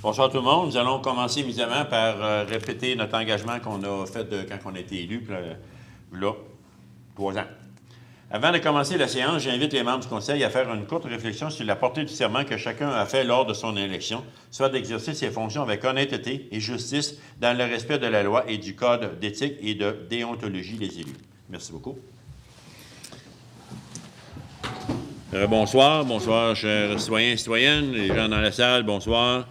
Bonsoir tout le monde. Nous allons commencer immédiatement par répéter notre engagement qu'on a fait quand on a été élu, là, 3 ans. Avant de commencer la séance, j'invite les membres du Conseil à faire une courte réflexion sur la portée du serment que chacun a fait lors de son élection, soit d'exercer ses fonctions avec honnêteté et justice dans le respect de la loi et du code d'éthique et de déontologie des élus. Merci beaucoup. Bonsoir, chers citoyens et citoyennes, les gens dans la salle, bonsoir.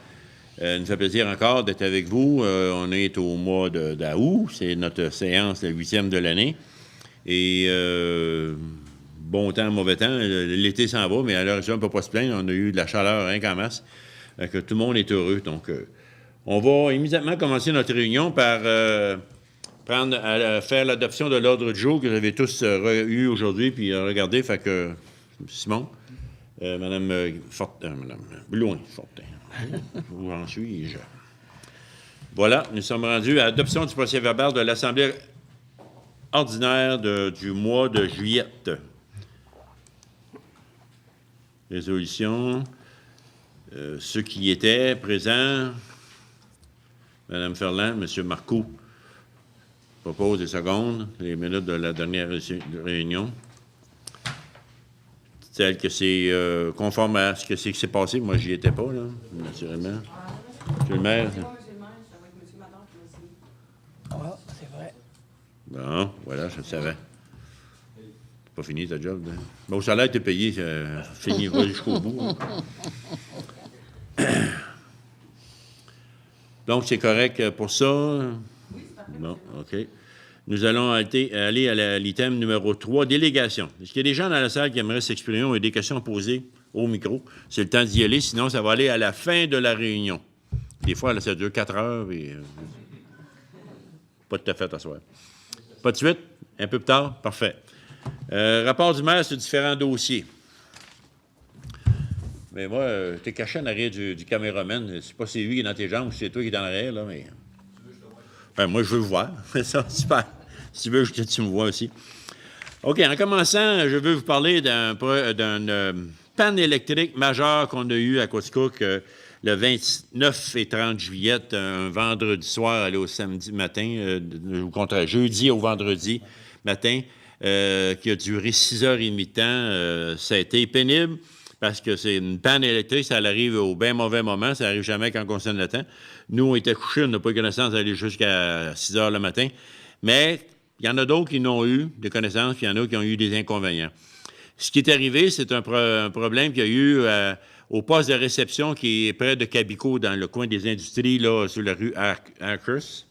Il nous fait plaisir encore d'être avec vous. On est au mois d'août, c'est notre séance, la 8e de l'année. Et bon temps, mauvais temps, l'été s'en va, mais à l'heure actuelle, on ne peut pas se plaindre. On a eu de la chaleur rien qu'en masse. Que tout le monde est heureux. Donc, on va immédiatement commencer notre réunion par faire l'adoption de l'ordre du jour que vous avez tous eu aujourd'hui, puis regardez, fait que Simon, Madame Blouin-Fortin. Où en suis-je? Voilà, nous sommes rendus à l'adoption du procès-verbal de l'Assemblée ordinaire du mois de juillet. Résolution. Ceux qui y étaient présents, Mme Ferland, M. Marcoux, propose des secondes, les minutes de la dernière réunion. Tel que c'est conforme à ce qui s'est passé. Moi, j'y étais pas, là, naturellement. Monsieur le maire. Ah, c'est vrai. Bon, voilà, je le savais. C'est pas fini ta job. Hein? Bon, ça a été payé, ça finira jusqu'au bout. Donc, c'est correct pour ça? Bon, OK. Nous allons aller à l'item numéro 3, délégation. Est-ce qu'il y a des gens dans la salle qui aimeraient s'exprimer ou des questions posées au micro? C'est le temps d'y aller, sinon ça va aller à la fin de la réunion. Des fois, là, ça dure 4 heures et pas tout à fait à soir. Pas de suite? Un peu plus tard? Parfait. Rapport du maire sur différents dossiers. Mais moi, t'es caché en arrière du caméraman. Je sais pas si c'est lui qui est dans tes jambes ou si c'est toi qui est en arrière, là, mais... Ben, moi, je veux voir. Ça, super. Si tu veux, tu me vois aussi. OK, en commençant, je veux vous parler d'une panne électrique majeure qu'on a eue à Coaticook le 29 et 30 juillet, un vendredi soir, aller au samedi matin, au contraire, jeudi au vendredi matin, qui a duré 6h30 de temps. Ça a été pénible parce que c'est une panne électrique, ça arrive au bien mauvais moment, ça n'arrive jamais quand on sonne le temps. Nous, on était couchés, on n'a pas eu connaissance d'aller jusqu'à 6h le matin, mais il y en a d'autres qui n'ont eu de connaissances, puis il y en a qui ont eu des inconvénients. Ce qui est arrivé, c'est un problème qu'il y a eu au poste de réception qui est près de Cabico, dans le coin des industries, là, sur la rue Akers,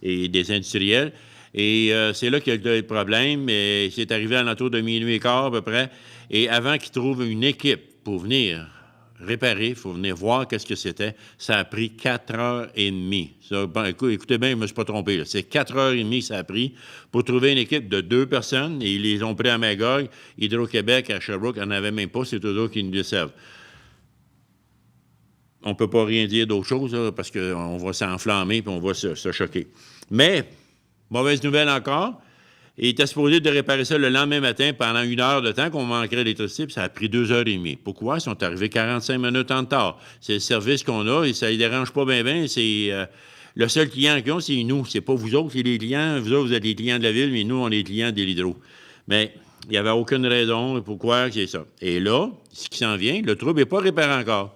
et des industriels. Et c'est là qu'il y a eu le problème. Et c'est arrivé à l'entour de minuit et quart, à peu près. Et avant qu'ils trouvent une équipe pour venir réparer, il faut venir voir qu'est-ce que c'était. Ça a pris 4h30. Ça, bon, écoutez bien, je ne me suis pas trompé. Là. C'est 4h30 que ça a pris pour trouver une équipe de 2 personnes. Et ils les ont pris à Magog. Hydro-Québec, à Sherbrooke, n'en avait même pas. C'est eux autres qui nous le servent. On ne peut pas rien dire d'autre chose, là, parce qu'on va s'enflammer et on va se choquer. Mais, mauvaise nouvelle encore, il était supposé de réparer ça le lendemain matin pendant 1 heure de temps qu'on manquerait d'électricité, puis ça a pris 2h30. Pourquoi? Ils sont arrivés 45 minutes en retard. C'est le service qu'on a et ça ne les dérange pas bien. C'est le seul client qu'ils ont, c'est nous. C'est pas vous autres qui êtes les clients. Vous autres, vous êtes les clients de la ville, mais nous, on est les clients de l'hydro. Mais il n'y avait aucune raison pourquoi c'est ça. Et là, ce qui s'en vient, le trouble n'est pas réparé encore.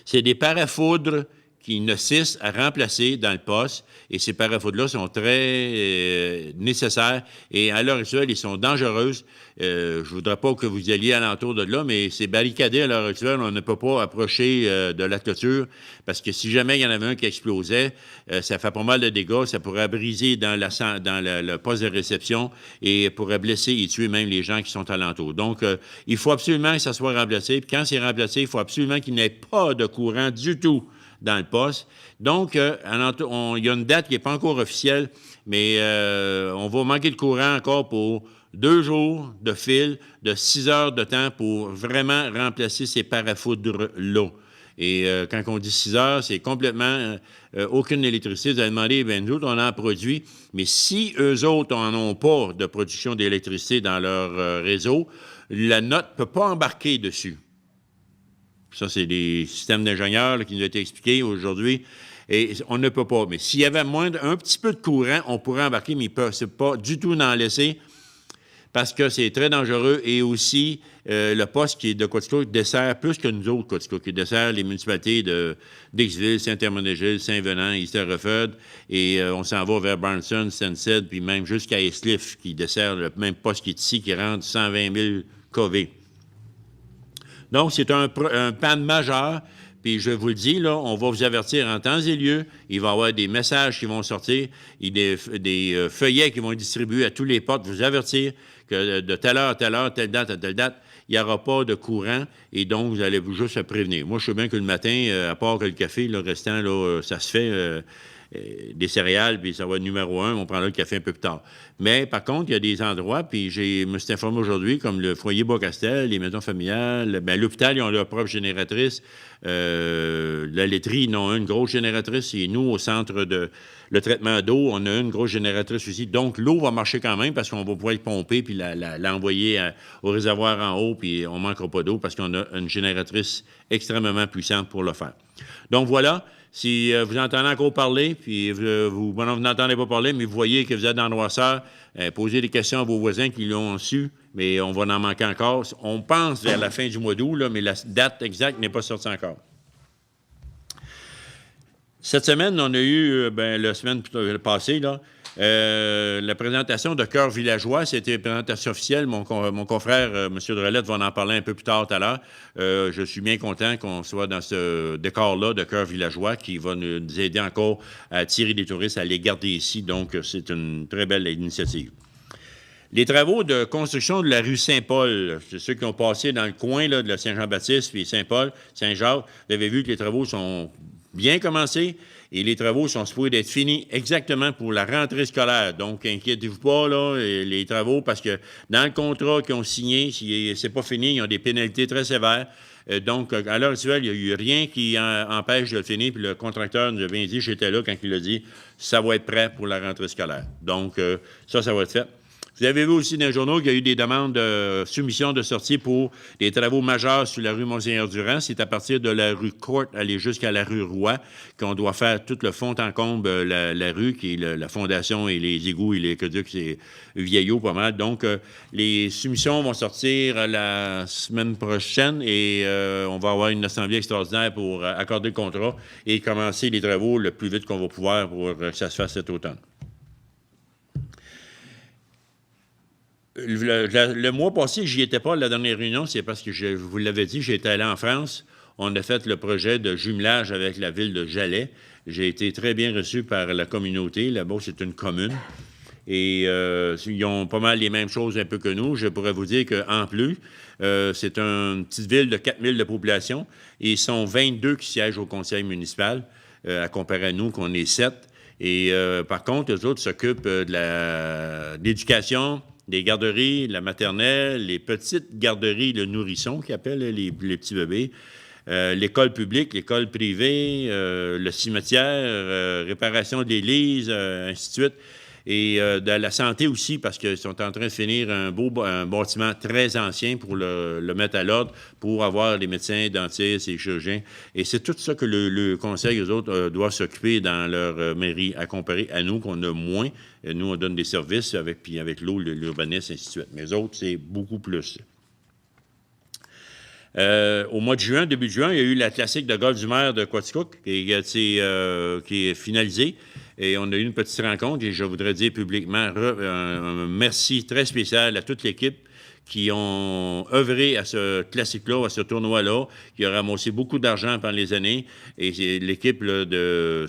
C'est des parafoudres qui ne cessent à remplacer dans le poste, et ces parafoudres-là sont très nécessaires, et à l'heure actuelle, ils sont dangereuses. Je ne voudrais pas que vous alliez alentour de là, mais c'est barricadé à l'heure actuelle. On ne peut pas approcher de la clôture, parce que si jamais il y en avait un qui explosait, ça fait pas mal de dégâts, ça pourrait briser dans le poste de réception, et pourrait blesser et tuer même les gens qui sont alentour. Donc, il faut absolument que ça soit remplacé, puis quand c'est remplacé, il faut absolument qu'il n'y ait pas de courant du tout dans le poste. Donc, il y a une date qui n'est pas encore officielle, mais on va manquer de courant encore pour 2 jours de fil, de 6 heures de temps pour vraiment remplacer ces parafoudres-là. Et quand on dit 6 heures, c'est complètement aucune électricité. Vous allez demander, bien, nous autres, on en produit, mais si eux autres n'en ont pas de production d'électricité dans leur réseau, la note ne peut pas embarquer dessus. Ça, c'est des systèmes d'ingénieurs là, qui nous ont été expliqués aujourd'hui. Et on ne peut pas. Mais s'il y avait un petit peu de courant, on pourrait embarquer, mais ce n'est pas du tout d'en laisser parce que c'est très dangereux. Et aussi, le poste qui est de Coaticook dessert plus que nous autres, Coaticook, qui dessert les municipalités d'Ixville, Saint-Hermenegilde, Saint-Venant, Easter-Rufford. Et on s'en va vers Barnson, Stansted, puis même jusqu'à Esliff, qui dessert le même poste qui est ici, qui rentre 120 000 kV. Donc, c'est un panne majeur. Puis je vous le dis, là, on va vous avertir en temps et lieu. Il va y avoir des messages qui vont sortir, des feuillets qui vont être distribués à tous les portes, vous avertir que de telle heure à telle heure, telle date à telle date, il n'y aura pas de courant et donc vous allez juste se prévenir. Moi, je sais bien que le matin, à part que le café, le restant, là, ça se fait des céréales, puis ça va être numéro 1, on prendra le café un peu plus tard. Mais par contre, il y a des endroits, puis je me suis informé aujourd'hui, comme le foyer Bois-Castel, les maisons familiales, bien, l'hôpital, ils ont leur propre génératrice. La laiterie, ils ont une grosse génératrice. Et nous, au centre de le traitement d'eau, on a une grosse génératrice aussi. Donc, l'eau va marcher quand même parce qu'on va pouvoir le pomper puis l'envoyer au réservoir en haut, puis on ne manquera pas d'eau parce qu'on a une génératrice extrêmement puissante pour le faire. Donc, voilà. Si vous entendez encore parler, puis vous n'entendez pas parler, mais vous voyez que vous êtes dans le noirceur, posez des questions à vos voisins qui l'ont su, mais on va en manquer encore. On pense vers la fin du mois d'août, mais la date exacte n'est pas sortie encore. Cette semaine, on a eu, la semaine passée, là, la présentation de Cœur Villageois. C'était une présentation officielle. Mon confrère, M. Drelette, va en parler un peu plus tard tout à l'heure. Je suis bien content qu'on soit dans ce décor-là de Cœur Villageois qui va nous aider encore à attirer des touristes, à les garder ici. Donc, c'est une très belle initiative. Les travaux de construction de la rue Saint-Paul, c'est ceux qui ont passé dans le coin là, de la Saint-Jean-Baptiste, puis Saint-Paul, Saint-Jacques. Vous avez vu que les travaux sont bien commencés et les travaux sont supposés d'être finis exactement pour la rentrée scolaire. Donc, inquiétez-vous pas, là, les travaux, parce que dans le contrat qu'ils ont signé, si c'est pas fini, ils ont des pénalités très sévères. Donc, à l'heure actuelle, il n'y a eu rien qui empêche de le finir. Puis le contracteur nous a bien dit, j'étais là quand il a dit, ça va être prêt pour la rentrée scolaire. Donc, ça va être fait. Vous avez vu aussi dans les journaux qu'il y a eu des demandes de soumission de sortie pour des travaux majeurs sur la rue Monseigneur-Durand. C'est à partir de la rue Courte, aller jusqu'à la rue Roy, qu'on doit faire tout le fond en comble, la rue, qui est la fondation et les égouts et les aqueducs, c'est vieillot pas mal. Donc, les soumissions vont sortir la semaine prochaine et on va avoir une assemblée extraordinaire pour accorder le contrat et commencer les travaux le plus vite qu'on va pouvoir pour que ça se fasse cet automne. Le mois passé, j'y étais pas à la dernière réunion, c'est parce que, je vous l'avais dit, j'étais allé en France. On a fait le projet de jumelage avec la ville de Jalais. J'ai été très bien reçu par la communauté. Là-bas, c'est une commune. Et ils ont pas mal les mêmes choses un peu que nous. Je pourrais vous dire qu'en plus, c'est une petite ville de 4 000 de population. Et ils sont 22 qui siègent au conseil municipal, à comparer à nous, qu'on est 7. Et par contre, eux autres s'occupent de l'éducation, des garderies, la maternelle, les petites garderies, le nourrisson, qui appellent les petits bébés, l'école publique, l'école privée, le cimetière, réparation de l'église, ainsi de suite. Et de la santé aussi, parce qu'ils sont en train de finir un bâtiment très ancien pour le mettre à l'ordre, pour avoir les médecins, dentistes et chirurgiens. Et c'est tout ça que le conseil, eux autres, doivent s'occuper dans leur mairie, à comparer à nous, qu'on a moins. Nous, on donne des services puis avec l'eau, l'urbanisme, ainsi de suite. Mais eux autres, c'est beaucoup plus. Au mois de juin, début de juin, il y a eu la classique de golf du maire de Coaticook qui est finalisée. Et on a eu une petite rencontre et je voudrais dire publiquement un merci très spécial à toute l'équipe qui ont œuvré à ce classique-là, à ce tournoi-là, qui a ramassé beaucoup d'argent pendant les années. Et l'équipe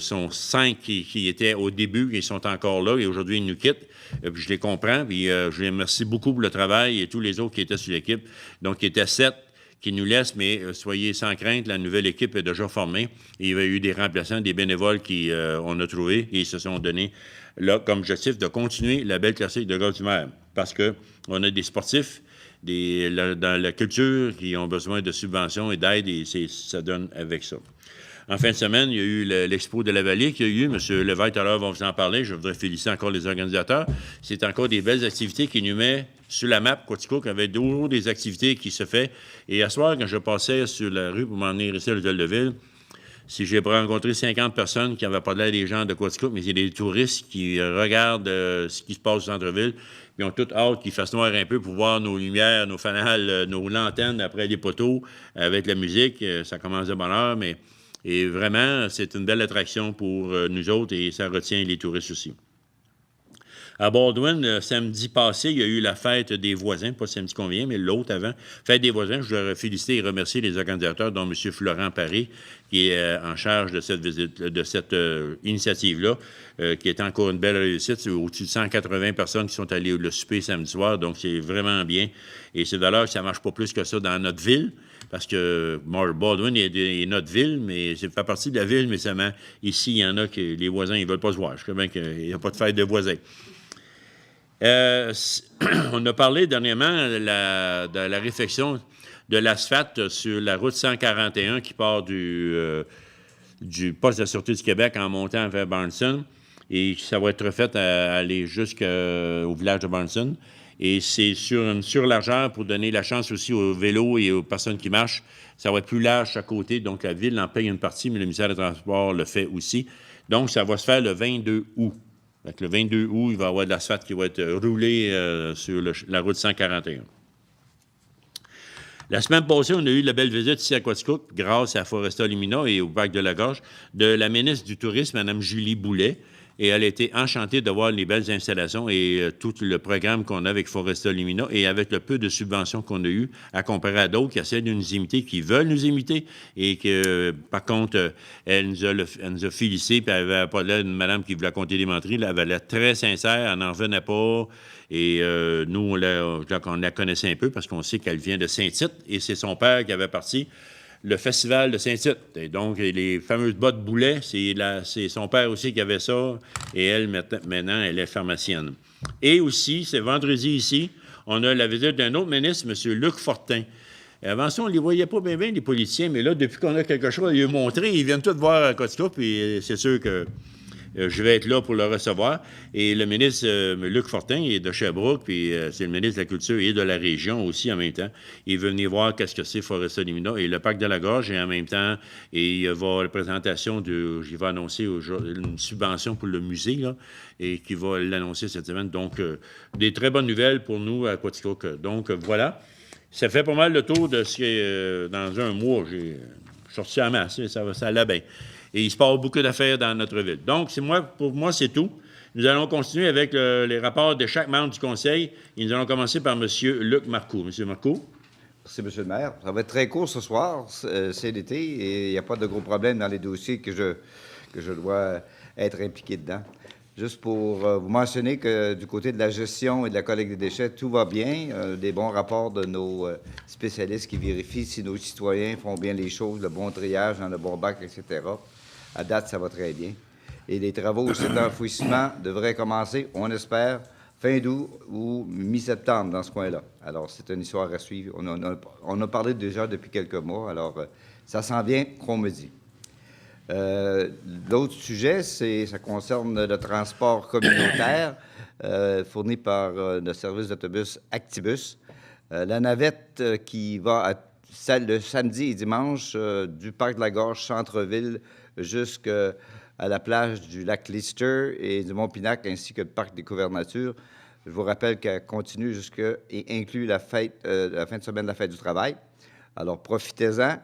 sont 5 qui étaient au début, qui sont encore là, et aujourd'hui, ils nous quittent. Puis je les comprends, puis je les remercie beaucoup pour le travail et tous les autres qui étaient sur l'équipe. Donc, il était 7 qui nous laissent, mais soyez sans crainte, la nouvelle équipe est déjà formée. Et il y a eu des remplaçants, des bénévoles qu'on a trouvés et ils se sont donnés là comme objectif de continuer la belle classique de golf du maire. Parce qu'on a des sportifs dans la culture qui ont besoin de subventions et d'aide et ça donne avec ça. En fin de semaine, il y a eu l'Expo de la Vallée qui a eu. M. Lévesque, tout à l'heure, va vous en parler. Je voudrais féliciter encore les organisateurs. C'est encore des belles activités qui nous mettent sur la map Quaticook avec toujours des activités qui se font. Et hier soir, quand je passais sur la rue pour m'emmener ici à l'hôtel de ville, si j'ai rencontré 50 personnes qui n'avaient pas l'air des gens de Quaticook, mais il y a des touristes qui regardent ce qui se passe au centre-ville, puis ont toute hâte qu'il fasse noir un peu pour voir nos lumières, nos fanales, nos lanternes après les poteaux avec la musique. Ça commence de bonne heure, mais et vraiment, c'est une belle attraction pour nous autres et ça retient les touristes aussi. À Baldwin, samedi passé, il y a eu la fête des voisins, pas samedi qu'on vient, mais l'autre avant. Fête des voisins, je voudrais féliciter et remercier les organisateurs, dont M. Florent Paré, qui est en charge de cette visite, de cette initiative-là, qui est encore une belle réussite. C'est au-dessus de 180 personnes qui sont allées le souper samedi soir, donc c'est vraiment bien. Et c'est de valeur que ça ne marche pas plus que ça dans notre ville, parce que Baldwin est notre ville, mais c'est fait partie de la ville, mais seulement ici, il y en a que les voisins, ils ne veulent pas se voir. Je sais bien qu'il n'y a pas de fête de voisins. On a parlé dernièrement de la réfection de l'asphalte sur la route 141 qui part du poste de la Sûreté du Québec en montant vers Barnson. Et ça va être refait à aller jusqu'au village de Barnson. Et c'est sur une surlargeur pour donner la chance aussi aux vélos et aux personnes qui marchent. Ça va être plus large à côté. Donc, la Ville en paye une partie, mais le ministère des Transports le fait aussi. Donc, ça va se faire le 22 août. Donc, le 22 août, il va y avoir de l'asphalte qui va être roulé sur la route 141. La semaine passée, on a eu la belle visite ici à Quaticook, grâce à Foresta Lumina et au Parc de la Gorge, de la ministre du Tourisme, Mme Julie Boulet. Et elle a été enchantée de voir les belles installations et tout le programme qu'on a avec Foresta Lumina et avec le peu de subventions qu'on a eues à comparer à d'autres qui essaient de nous imiter, qui veulent nous imiter et que, par contre, elle nous a félicité, puis elle avait pas là une madame qui voulait compter des menteries, elle avait l'air très sincère, elle n'en revenait pas. Et nous, on la connaissait un peu parce qu'on sait qu'elle vient de Saint-Tite et c'est son père qui avait parti le festival de Saint-Tite. Et donc, les fameuses bottes boulet, c'est son père aussi qui avait ça, et elle, maintenant, elle est pharmacienne. Et aussi, c'est vendredi ici, on a la visite d'un autre ministre, M. Luc Fortin. Et avant ça, on ne les voyait pas bien, les politiciens, mais là, depuis qu'on a quelque chose à lui montrer, ils viennent tous voir à Quaticook, puis c'est sûr que je vais être là pour le recevoir. Et le ministre Luc Fortin est de Sherbrooke, puis c'est le ministre de la Culture et de la région aussi en même temps. Il veut venir voir qu'est-ce que c'est Foresta Lumina et le Parc de la Gorge, et en même temps, et il va y avoir la présentation il va annoncer une subvention pour le musée, là, et qui va l'annoncer cette semaine. Donc, des très bonnes nouvelles pour nous à Quaticook. Donc, voilà. Ça fait pas mal le tour de ce que, dans un mois, j'ai sorti en masse, ça allait bien. Et il se passe beaucoup d'affaires dans notre ville. Donc, pour moi, c'est tout. Nous allons continuer avec les rapports de chaque membre du conseil. Et nous allons commencer par M. Luc Marcoux. M. Marcoux. Merci, M. le maire. Ça va être très court ce soir. C'est l'été et il n'y a pas de gros problèmes dans les dossiers que je dois être impliqué dedans. Juste pour vous mentionner que du côté de la gestion et de la collecte des déchets, tout va bien. Des bons rapports de nos spécialistes qui vérifient si nos citoyens font bien les choses, le bon triage dans le bon bac, etc. À date, ça va très bien. Et les travaux au site d'enfouissement devraient commencer, on espère, fin d'août ou mi-septembre dans ce coin-là. Alors, c'est une histoire à suivre. On a parlé déjà depuis quelques mois, alors ça s'en vient qu'on me dit. L'autre sujet, ça concerne le transport communautaire fourni par le service d'autobus Actibus. La navette qui va le samedi et dimanche du Parc de la Gorge, centre-ville, jusqu'à la plage du lac Lister et du Mont-Pinac, ainsi que le Parc des Couverts-Nature. Je vous rappelle qu'elle continue et inclut la fin de semaine de la fête du travail. Alors, profitez-en.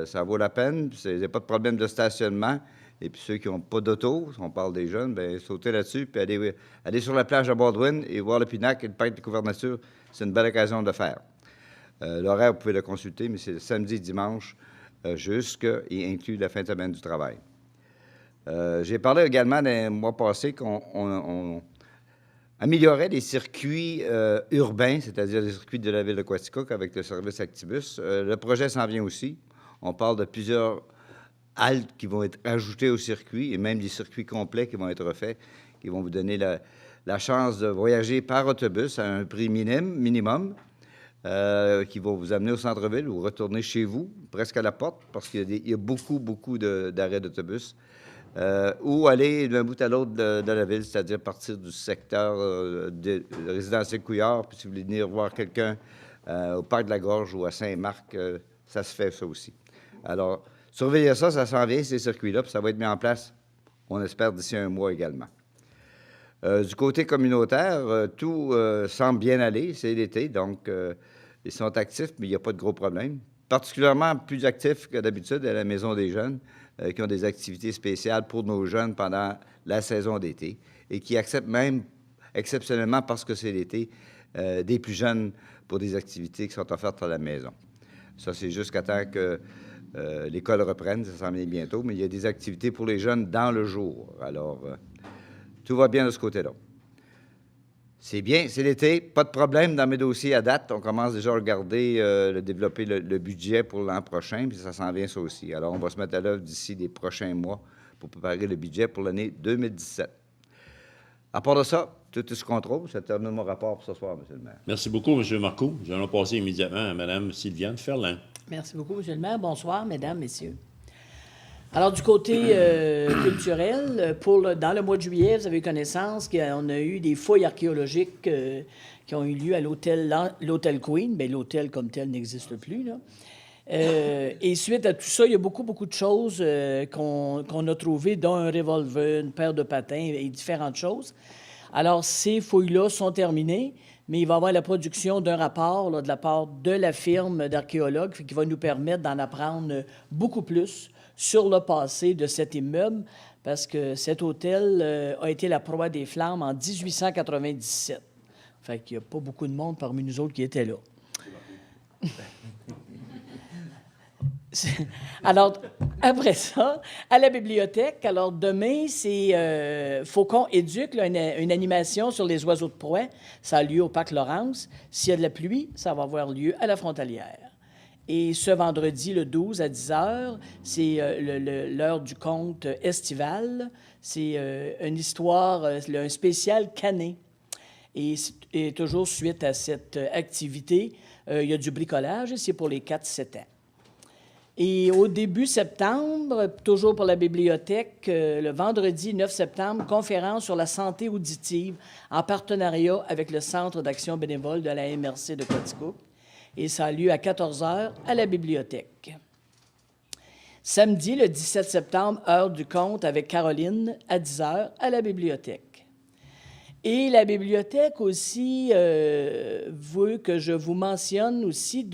Ça vaut la peine. Il n'y a pas de problème de stationnement. Et puis ceux qui n'ont pas d'auto, si on parle des jeunes, bien, sautez là-dessus, puis allez sur la plage à Baldwin et voir le Pinac et le Parc des Couverts-Nature. C'est une belle occasion de le faire. L'horaire, vous pouvez le consulter, mais c'est le samedi et dimanche et inclut la fin de semaine du travail. J'ai parlé également d'un mois passé qu'on améliorait les circuits urbains, c'est-à-dire les circuits de la ville de Quaticook avec le service Actibus. Le projet s'en vient aussi. On parle de plusieurs haltes qui vont être ajoutées au circuit et même des circuits complets qui vont être refaits, qui vont vous donner la chance de voyager par autobus à un prix minimum. qui vont vous amener au centre-ville ou retourner chez vous, presque à la porte, parce qu'il y a beaucoup d'arrêts d'autobus. Ou aller d'un bout à l'autre de la ville, c'est-à-dire partir du secteur de résidentiel Couillard, puis si vous voulez venir voir quelqu'un au Parc de la Gorge ou à Saint-Marc, ça se fait ça aussi. Alors, surveillez ça, ça s'en vient, ces circuits-là, puis ça va être mis en place, on espère, d'ici un mois également. Du côté communautaire, tout semble bien aller, c'est l'été, donc ils sont actifs, mais il n'y a pas de gros problèmes. Particulièrement plus actifs que d'habitude à la Maison des jeunes, qui ont des activités spéciales pour nos jeunes pendant la saison d'été et qui acceptent même, exceptionnellement parce que c'est l'été, des plus jeunes pour des activités qui sont offertes à la maison. Ça, c'est jusqu'à temps que l'école reprenne, ça s'en vient bientôt, mais il y a des activités pour les jeunes dans le jour. Alors, tout va bien de ce côté-là. C'est bien, c'est l'été, pas de problème dans mes dossiers à date. On commence déjà à regarder, développer le budget pour l'an prochain, puis ça s'en vient ça aussi. Alors, on va se mettre à l'œuvre d'ici les prochains mois pour préparer le budget pour l'année 2017. À part de ça, tout est sous contrôle. Ça termine mon rapport pour ce soir, M. le maire. Merci beaucoup, M. Marcoux. Nous allons passer immédiatement à Mme Sylviane Ferland. Merci beaucoup, M. le maire. Bonsoir, mesdames, messieurs. Alors, du côté culturel, dans le mois de juillet, vous avez eu connaissance qu'on a eu des fouilles archéologiques qui ont eu lieu à l'hôtel Queen. Bien, l'hôtel comme tel n'existe plus, là. Et suite à tout ça, il y a beaucoup de choses qu'on a trouvées, dont un revolver, une paire de patins et différentes choses. Alors, ces fouilles-là sont terminées, mais il va y avoir la production d'un rapport là, de la part de la firme d'archéologues qui va nous permettre d'en apprendre beaucoup plus sur le passé de cet immeuble, parce que cet hôtel a été la proie des flammes en 1897. Fait qu'il n'y a pas beaucoup de monde parmi nous autres qui étaient là. Alors, après ça, à la bibliothèque, alors demain, c'est Faucon éduque, là, une animation sur les oiseaux de proie. Ça a lieu au Parc Laurence. S'il y a de la pluie, ça va avoir lieu à la Frontalière. Et ce vendredi, le 12 à 10 h, c'est l'heure du conte estival. C'est une histoire, un spécial canet. Et toujours suite à cette activité, il y a du bricolage, et c'est pour les 4-7 ans. Et au début septembre, toujours pour la bibliothèque, le vendredi 9 septembre, conférence sur la santé auditive en partenariat avec le Centre d'action bénévole de la MRC de Quaticook. Et ça a lieu à 14 h à la bibliothèque. Samedi, le 17 septembre, heure du conte avec Caroline, à 10 h à la bibliothèque. Et la bibliothèque aussi veut que je vous mentionne aussi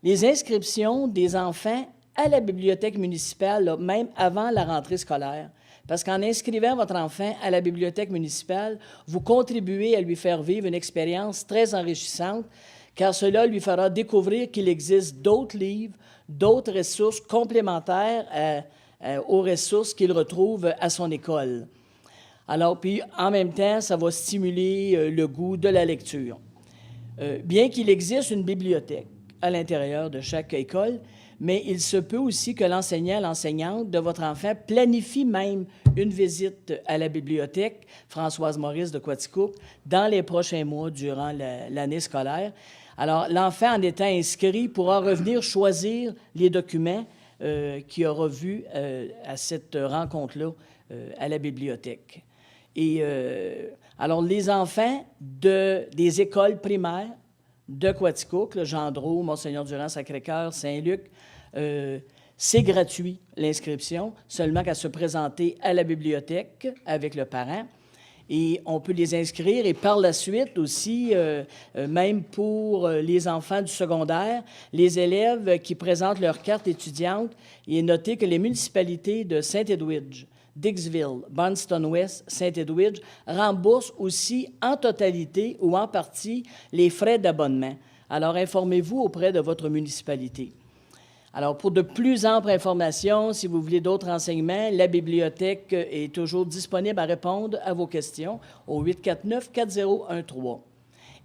les inscriptions des enfants à la bibliothèque municipale, là, même avant la rentrée scolaire. Parce qu'en inscrivant votre enfant à la bibliothèque municipale, vous contribuez à lui faire vivre une expérience très enrichissante, car cela lui fera découvrir qu'il existe d'autres livres, d'autres ressources complémentaires aux ressources qu'il retrouve à son école. Alors, puis, en même temps, ça va stimuler le goût de la lecture. Bien qu'il existe une bibliothèque à l'intérieur de chaque école, mais il se peut aussi que l'enseignant, l'enseignante de votre enfant planifie même une visite à la bibliothèque Françoise Maurice de Quaticook dans les prochains mois durant l'année scolaire. Alors, l'enfant, en étant inscrit, pourra revenir choisir les documents qu'il aura vus à cette rencontre-là à la bibliothèque. Et alors, les enfants des écoles primaires de Quaticook, Jean Drault, Monseigneur-Durand, Sacré-Cœur, Saint-Luc, c'est gratuit, l'inscription, seulement qu'à se présenter à la bibliothèque avec le parent. Et on peut les inscrire. Et par la suite aussi, même pour les enfants du secondaire, les élèves qui présentent leur carte étudiante, il est noté que les municipalités de Saint-Edwidge, Dixville, Bonston-Ouest, Saint-Edwidge remboursent aussi en totalité ou en partie les frais d'abonnement. Alors, informez-vous auprès de votre municipalité. Alors, pour de plus amples informations, si vous voulez d'autres renseignements, la bibliothèque est toujours disponible à répondre à vos questions au 849-4013.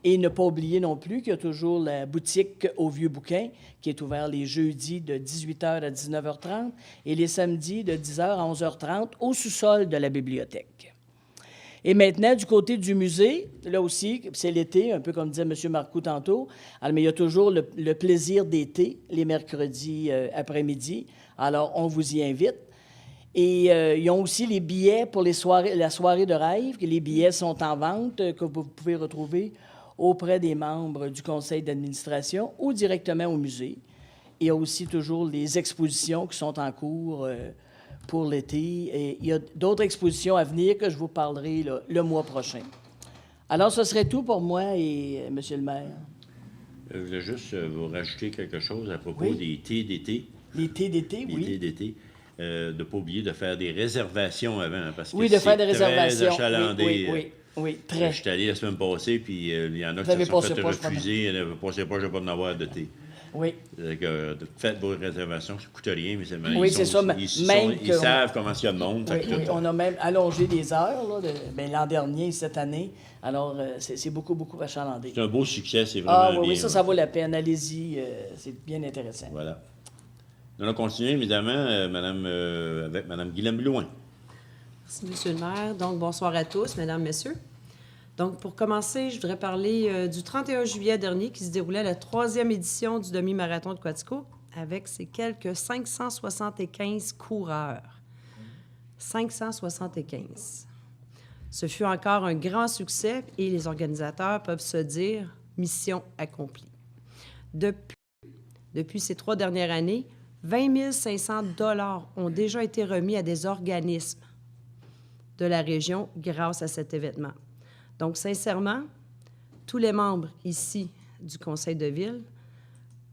Et ne pas oublier non plus qu'il y a toujours la boutique au Vieux-Bouquin qui est ouverte les jeudis de 18h à 19h30 et les samedis de 10h à 11h30 au sous-sol de la bibliothèque. Et maintenant, du côté du musée, là aussi, c'est l'été, un peu comme disait M. Marcoux tantôt, alors, mais il y a toujours le plaisir d'été, les mercredis après-midi. Alors, on vous y invite. Et ils ont aussi les billets pour la soirée de rêve. Les billets sont en vente, que vous pouvez retrouver auprès des membres du conseil d'administration ou directement au musée. Il y a aussi toujours les expositions qui sont en cours pour l'été. Et il y a d'autres expositions à venir que je vous parlerai là, le mois prochain. Alors, ce serait tout pour moi et Monsieur le maire. Je voulais juste vous rajouter quelque chose à propos Oui. des thés d'été. Les thés d'été, Les oui. thés d'été. De ne pas oublier de faire des réservations avant, parce que Oui, de faire des c'est réservations. très achalandé. Oui, très. Je suis allé la semaine passée, puis il y en a Vous qui avez se sont passé fait pas, je refuser. Passez pas, je ne vais pas en avoir de thé. Oui. Faites vos réservations, ça ne coûte rien, mais c'est Oui, c'est ça. Ils savent comment il y a de monde. Oui, on a même allongé des heures là, l'an dernier et cette année. Alors, c'est beaucoup, beaucoup achalandé. C'est un beau succès, c'est vraiment bien. Oui, ça vaut la peine. Allez-y, c'est bien intéressant. Voilà. Nous allons continuer, évidemment, avec Mme Guylaine Blouin. Merci, M. le maire. Donc, bonsoir à tous, mesdames, messieurs. Donc, pour commencer, je voudrais parler du 31 juillet dernier qui se déroulait la 3e édition du demi-marathon de Quaticook avec ses quelques 575 coureurs. 575. Ce fut encore un grand succès et les organisateurs peuvent se dire mission accomplie. Depuis ces 3 dernières années, 20 500 $ ont déjà été remis à des organismes de la région grâce à cet événement. Donc, sincèrement, tous les membres ici du Conseil de ville,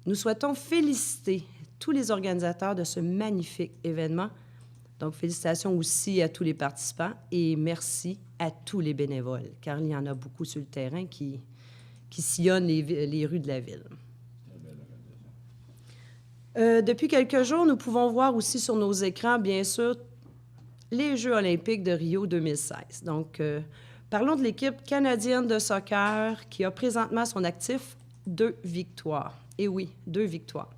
nous souhaitons féliciter tous les organisateurs de ce magnifique événement. Donc, félicitations aussi à tous les participants et merci à tous les bénévoles, car il y en a beaucoup sur le terrain qui sillonnent les rues de la ville. Depuis quelques jours, nous pouvons voir aussi sur nos écrans, bien sûr, les Jeux olympiques de Rio 2016. Donc, parlons de l'équipe canadienne de soccer qui a présentement à son actif 2 victoires. Et oui, 2 victoires.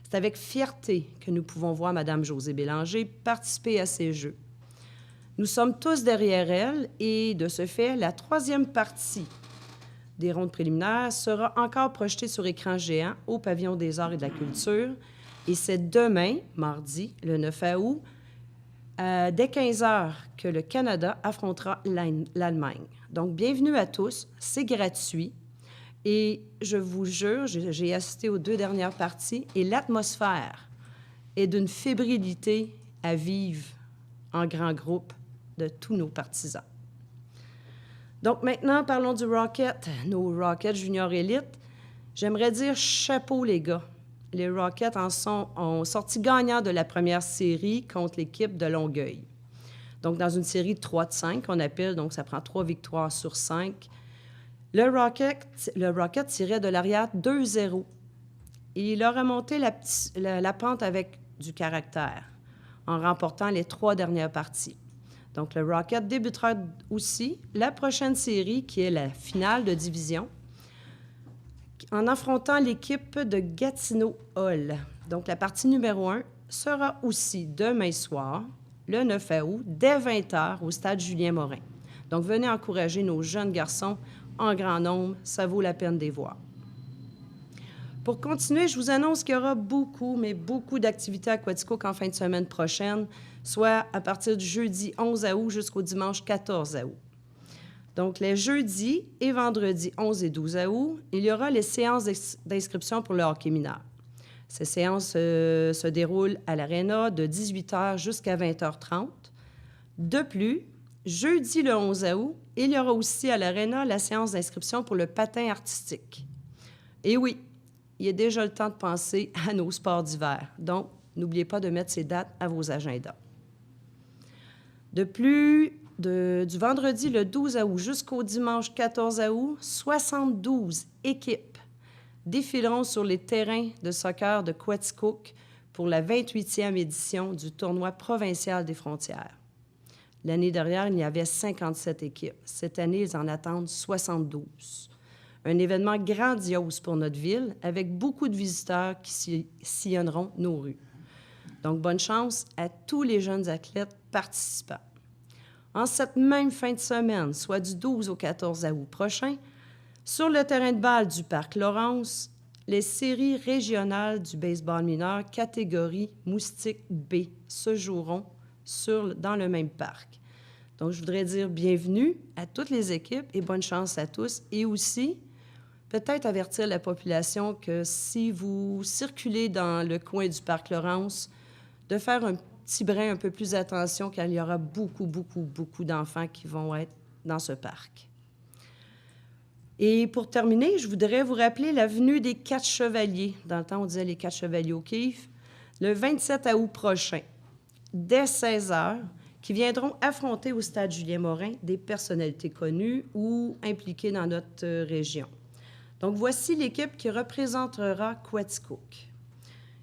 C'est avec fierté que nous pouvons voir Mme Josée Bélanger participer à ces Jeux. Nous sommes tous derrière elle et, de ce fait, la 3e partie des rondes préliminaires sera encore projetée sur écran géant au Pavillon des arts et de la culture. Et c'est demain, mardi, le 9 août, dès 15 heures, que le Canada affrontera l'Allemagne. Donc, bienvenue à tous. C'est gratuit. Et je vous jure, j'ai assisté aux 2 dernières parties et l'atmosphère est d'une fébrilité à vivre en grand groupe de tous nos partisans. Donc, maintenant, parlons du Rocket, nos Rockets Junior Elite. J'aimerais dire chapeau, les gars. Les Rockets ont sorti gagnants de la première série contre l'équipe de Longueuil. Donc, dans une série de 3 de 5, on appelle, donc ça prend 3 victoires sur 5. Le Rocket tirait de l'arrière 2-0. Et il a remonté la pente avec du caractère en remportant les 3 dernières parties. Donc, le Rocket débutera aussi la prochaine série, qui est la finale de division, en affrontant l'équipe de Gatineau Hall. Donc, la partie numéro 1 sera aussi demain soir, le 9 août, dès 20h, au stade Julien-Morin. Donc, venez encourager nos jeunes garçons en grand nombre. Ça vaut la peine de les voir. Pour continuer, je vous annonce qu'il y aura beaucoup, mais beaucoup d'activités à Quaticook en fin de semaine prochaine, soit à partir du jeudi 11 août jusqu'au dimanche 14 août. Donc, les jeudis et vendredis 11 et 12 août, il y aura les séances d'inscription pour le hockey mineur. Ces séances se déroulent à l'Arena de 18h jusqu'à 20h30. De plus, jeudi le 11 août, il y aura aussi à l'Arena la séance d'inscription pour le patin artistique. Et oui, il est déjà le temps de penser à nos sports d'hiver. Donc, n'oubliez pas de mettre ces dates à vos agendas. De plus, du vendredi le 12 août jusqu'au dimanche 14 août, 72 équipes défileront sur les terrains de soccer de Quaticook pour la 28e édition du tournoi provincial des frontières. L'année dernière, il y avait 57 équipes. Cette année, ils en attendent 72. Un événement grandiose pour notre ville, avec beaucoup de visiteurs qui sillonneront nos rues. Donc, bonne chance à tous les jeunes athlètes participants. en cette même fin de semaine, soit du 12 au 14 août prochain, sur le terrain de balle du Parc Laurence, les séries régionales du baseball mineur catégorie Moustique B se joueront dans le même parc. Donc, je voudrais dire bienvenue à toutes les équipes et bonne chance à tous. Et aussi, peut-être avertir la population que si vous circulez dans le coin du Parc Laurence, de faire un petit brin un peu plus attention car il y aura beaucoup d'enfants qui vont être dans ce parc. Et pour terminer, je voudrais vous rappeler la venue des 4 chevaliers. Dans le temps, on disait les 4 chevaliers au Kief. Le 27 août prochain, dès 16 h, qui viendront affronter au stade Julien-Morin des personnalités connues ou impliquées dans notre région. Donc, voici l'équipe qui représentera Quaticook.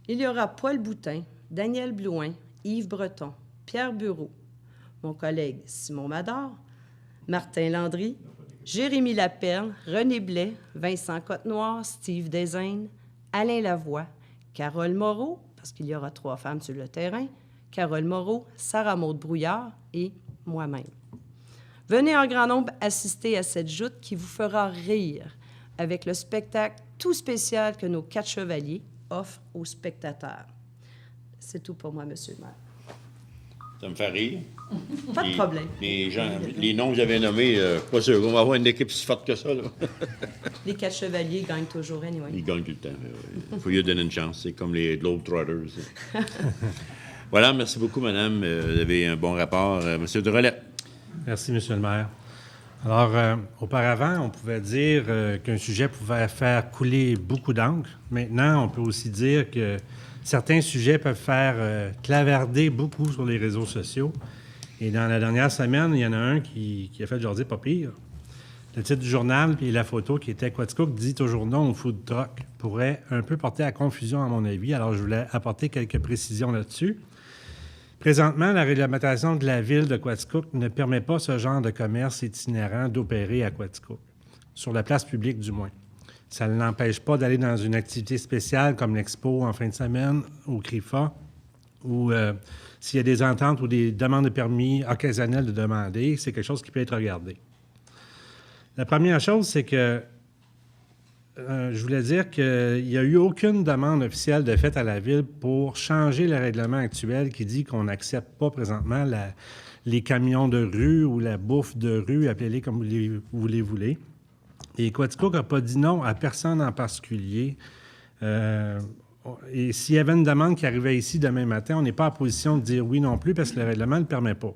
Il y aura Paul Boutin, Daniel Blouin, Yves Breton, Pierre Bureau, mon collègue Simon Mador, Martin Landry, Jérémy Laperle, René Blais, Vincent Côte-Noire, Steve Deshaines, Alain Lavoie, Carole Moreau, parce qu'il y aura 3 femmes sur le terrain, Carole Moreau, Sarah Maud Brouillard et moi-même. Venez en grand nombre assister à cette joute qui vous fera rire avec le spectacle tout spécial que nos 4 chevaliers offrent aux spectateurs. C'est tout pour moi, Monsieur le maire. Ça me fait rire. Pas de problème. Les noms que j'avais nommés, pas sûr qu'on va avoir une équipe si forte que ça. Là. Les 4 chevaliers gagnent toujours, anyway. Ils gagnent tout le temps. Il faut lui donner une chance. C'est comme les Globetrotters. Voilà, merci beaucoup, madame. Vous avez un bon rapport. Monsieur Drolet. Merci, monsieur le maire. Alors, auparavant, on pouvait dire qu'un sujet pouvait faire couler beaucoup d'encre. Maintenant, on peut aussi dire que certains sujets peuvent faire clavarder beaucoup sur les réseaux sociaux. Et dans la dernière semaine, il y en a un qui a fait jaser pas pire. Le titre du journal et la photo qui était « Quaticook dit toujours non au food truck » pourrait un peu porter à confusion, à mon avis. Alors, je voulais apporter quelques précisions là-dessus. Présentement, la réglementation de la ville de Quaticook ne permet pas ce genre de commerce itinérant d'opérer à Quaticook, sur la place publique du moins. Ça ne l'empêche pas d'aller dans une activité spéciale comme l'expo en fin de semaine au CRIFA, ou s'il y a des ententes ou des demandes de permis occasionnelles de demander, c'est quelque chose qui peut être regardé. La première chose, c'est que je voulais dire qu'il n'y a eu aucune demande officielle de fait à la Ville pour changer le règlement actuel qui dit qu'on n'accepte pas présentement les camions de rue ou la bouffe de rue, appelez-les comme vous les voulez. Et Quaticook n'a pas dit non à personne en particulier. Et s'il y avait une demande qui arrivait ici demain matin, on n'est pas en position de dire oui non plus parce que le règlement ne le permet pas.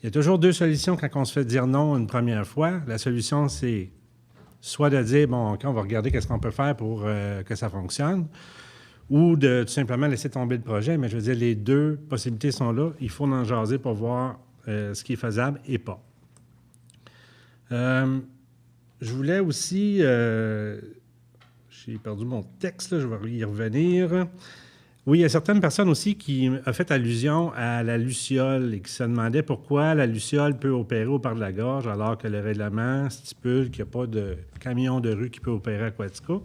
Il y a toujours 2 solutions quand on se fait dire non une première fois. La solution, c'est soit de dire, bon, OK, on va regarder qu'est-ce qu'on peut faire pour que ça fonctionne, ou de tout simplement laisser tomber le projet. Mais je veux dire, les 2 possibilités sont là. Il faut en jaser pour voir ce qui est faisable et pas. Je voulais aussi... j'ai perdu mon texte, là, je vais y revenir. Oui, il y a certaines personnes aussi qui ont fait allusion à la luciole et qui se demandaient pourquoi la luciole peut opérer au Parc de la Gorge alors que le règlement stipule qu'il n'y a pas de camion de rue qui peut opérer à Quaticook.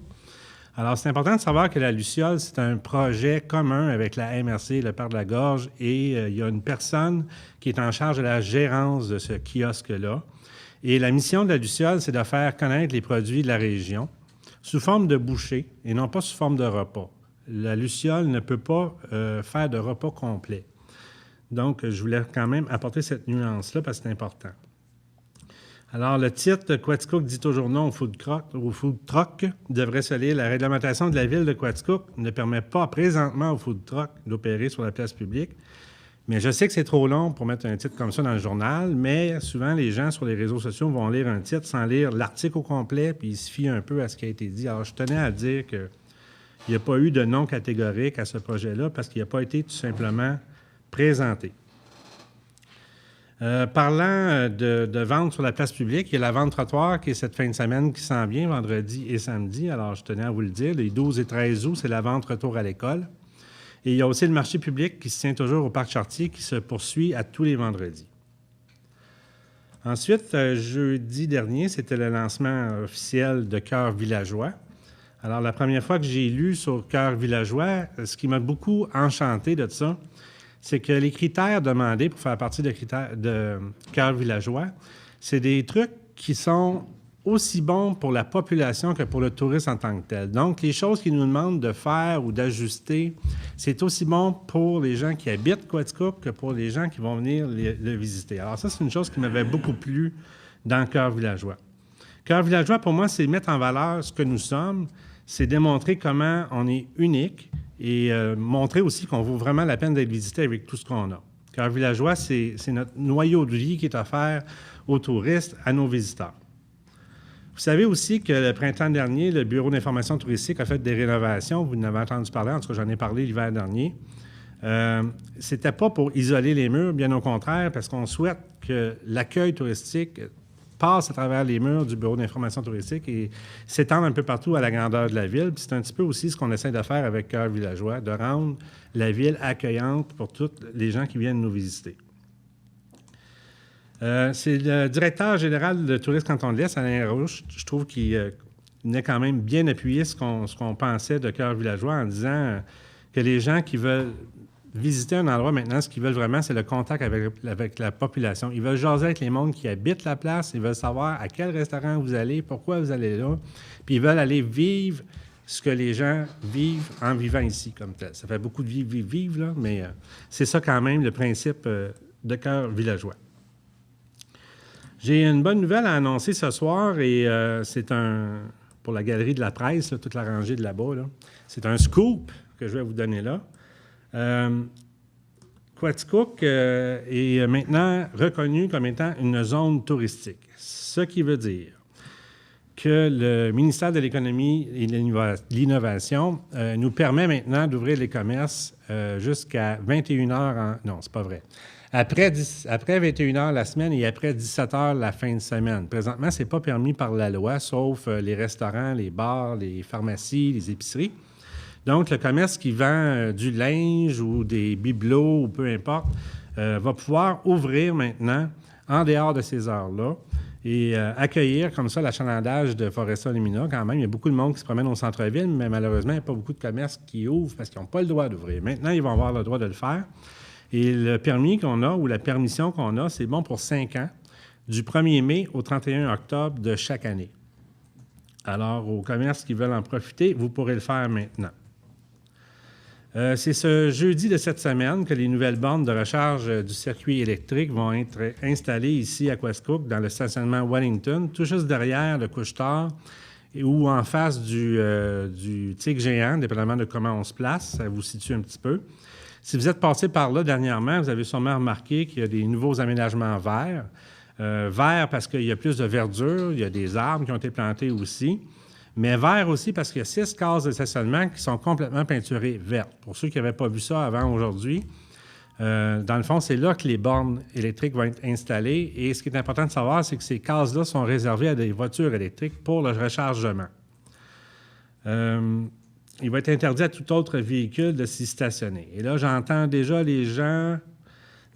Alors, c'est important de savoir que la luciole, c'est un projet commun avec la MRC et le Parc de la Gorge et il y a une personne qui est en charge de la gérance de ce kiosque-là. Et la mission de la luciole, c'est de faire connaître les produits de la région sous forme de bouchées et non pas sous forme de repas. La luciole ne peut pas faire de repas complet. Donc, je voulais quand même apporter cette nuance-là parce que c'est important. Alors, le titre « Quaticook dit toujours non au food truck » devrait se lire « La réglementation de la ville de Quaticook ne permet pas présentement au food truck d'opérer sur la place publique. » Mais je sais que c'est trop long pour mettre un titre comme ça dans le journal, mais souvent, les gens sur les réseaux sociaux vont lire un titre sans lire l'article au complet, puis ils se fient un peu à ce qui a été dit. Alors, je tenais à dire qu'il n'y a pas eu de non catégorique à ce projet-là parce qu'il n'a pas été tout simplement présenté. Parlant de vente sur la place publique, il y a la vente trottoir qui est cette fin de semaine qui s'en vient, vendredi et samedi. Alors, je tenais à vous le dire, les 12 et 13 août, c'est la vente retour à l'école. Et il y a aussi le marché public qui se tient toujours au Parc Chartier qui se poursuit à tous les vendredis. Ensuite, jeudi dernier, c'était le lancement officiel de Cœur villageois. Alors, la première fois que j'ai lu sur Cœur villageois, ce qui m'a beaucoup enchanté de ça, c'est que les critères demandés pour faire partie de critères de cœur villageois, c'est des trucs qui sont aussi bons pour la population que pour le tourisme en tant que tel. Donc, les choses qu'ils nous demandent de faire ou d'ajuster, c'est aussi bon pour les gens qui habitent Quaticook que pour les gens qui vont venir le visiter. Alors ça, c'est une chose qui m'avait beaucoup plu dans Cœur villageois. Cœur villageois, pour moi, c'est mettre en valeur ce que nous sommes, c'est démontrer comment on est unique et montrer aussi qu'on vaut vraiment la peine d'être visité avec tout ce qu'on a. Cœur villageois, c'est notre noyau de vie qui est offert aux touristes, à nos visiteurs. Vous savez aussi que le printemps dernier, le Bureau d'information touristique a fait des rénovations. Vous en avez entendu parler, en tout cas, j'en ai parlé l'hiver dernier. C'était pas pour isoler les murs, bien au contraire, parce qu'on souhaite que l'accueil touristique passe à travers les murs du Bureau d'information touristique et s'étende un peu partout à la grandeur de la ville. Puis c'est un petit peu aussi ce qu'on essaie de faire avec Cœur villageois, de rendre la ville accueillante pour tous les gens qui viennent nous visiter. C'est le directeur général de Tourisme Canton de l'Est, Alain Rouche, je trouve qu'il venait quand même bien appuyer ce qu'on pensait de Cœur villageois en disant que les gens qui veulent visiter un endroit maintenant, ce qu'ils veulent vraiment, c'est le contact avec la population. Ils veulent jaser avec les mondes qui habitent la place, ils veulent savoir à quel restaurant vous allez, pourquoi vous allez là, puis ils veulent aller vivre ce que les gens vivent en vivant ici comme tel. Ça fait beaucoup de vivre, là, mais c'est ça quand même le principe de Cœur villageois. J'ai une bonne nouvelle à annoncer ce soir et c'est pour la galerie de la presse, là, toute la rangée de là-bas. Là. C'est un scoop que je vais vous donner là. Quaticook est maintenant reconnu comme étant une zone touristique. Ce qui veut dire que le ministère de l'Économie et de l'Innovation nous permet maintenant d'ouvrir les commerces jusqu'à 21 h. Non, c'est pas vrai. Après 21 h la semaine et après 17 h la fin de semaine. Présentement, ce n'est pas permis par la loi, sauf les restaurants, les bars, les pharmacies, les épiceries. Donc, le commerce qui vend du linge ou des bibelots ou peu importe va pouvoir ouvrir maintenant en dehors de ces heures-là et accueillir comme ça l'achalandage de Foresta Lumina quand même. Il y a beaucoup de monde qui se promène au centre-ville, mais malheureusement, il n'y a pas beaucoup de commerces qui ouvrent parce qu'ils n'ont pas le droit d'ouvrir. Maintenant, ils vont avoir le droit de le faire. Et le permis qu'on a ou la permission qu'on a, c'est bon pour 5 ans, du 1er mai au 31 octobre de chaque année. Alors, aux commerces qui veulent en profiter, vous pourrez le faire maintenant. C'est ce jeudi de cette semaine que les nouvelles bornes de recharge du circuit électrique vont être installées ici à Quaticook, dans le stationnement Wellington, tout juste derrière le couche-tard ou en face du TIC géant, dépendamment de comment on se place. Ça vous situe un petit peu. Si vous êtes passé par là dernièrement, vous avez sûrement remarqué qu'il y a des nouveaux aménagements verts. Vert parce qu'il y a plus de verdure, il y a des arbres qui ont été plantés aussi. Mais vert aussi parce qu'il y a 6 cases de stationnement qui sont complètement peinturées vertes. Pour ceux qui n'avaient pas vu ça avant aujourd'hui, dans le fond, c'est là que les bornes électriques vont être installées. Et ce qui est important de savoir, c'est que ces cases-là sont réservées à des voitures électriques pour le rechargement. Il va être interdit à tout autre véhicule de s'y stationner. Et là, j'entends déjà les gens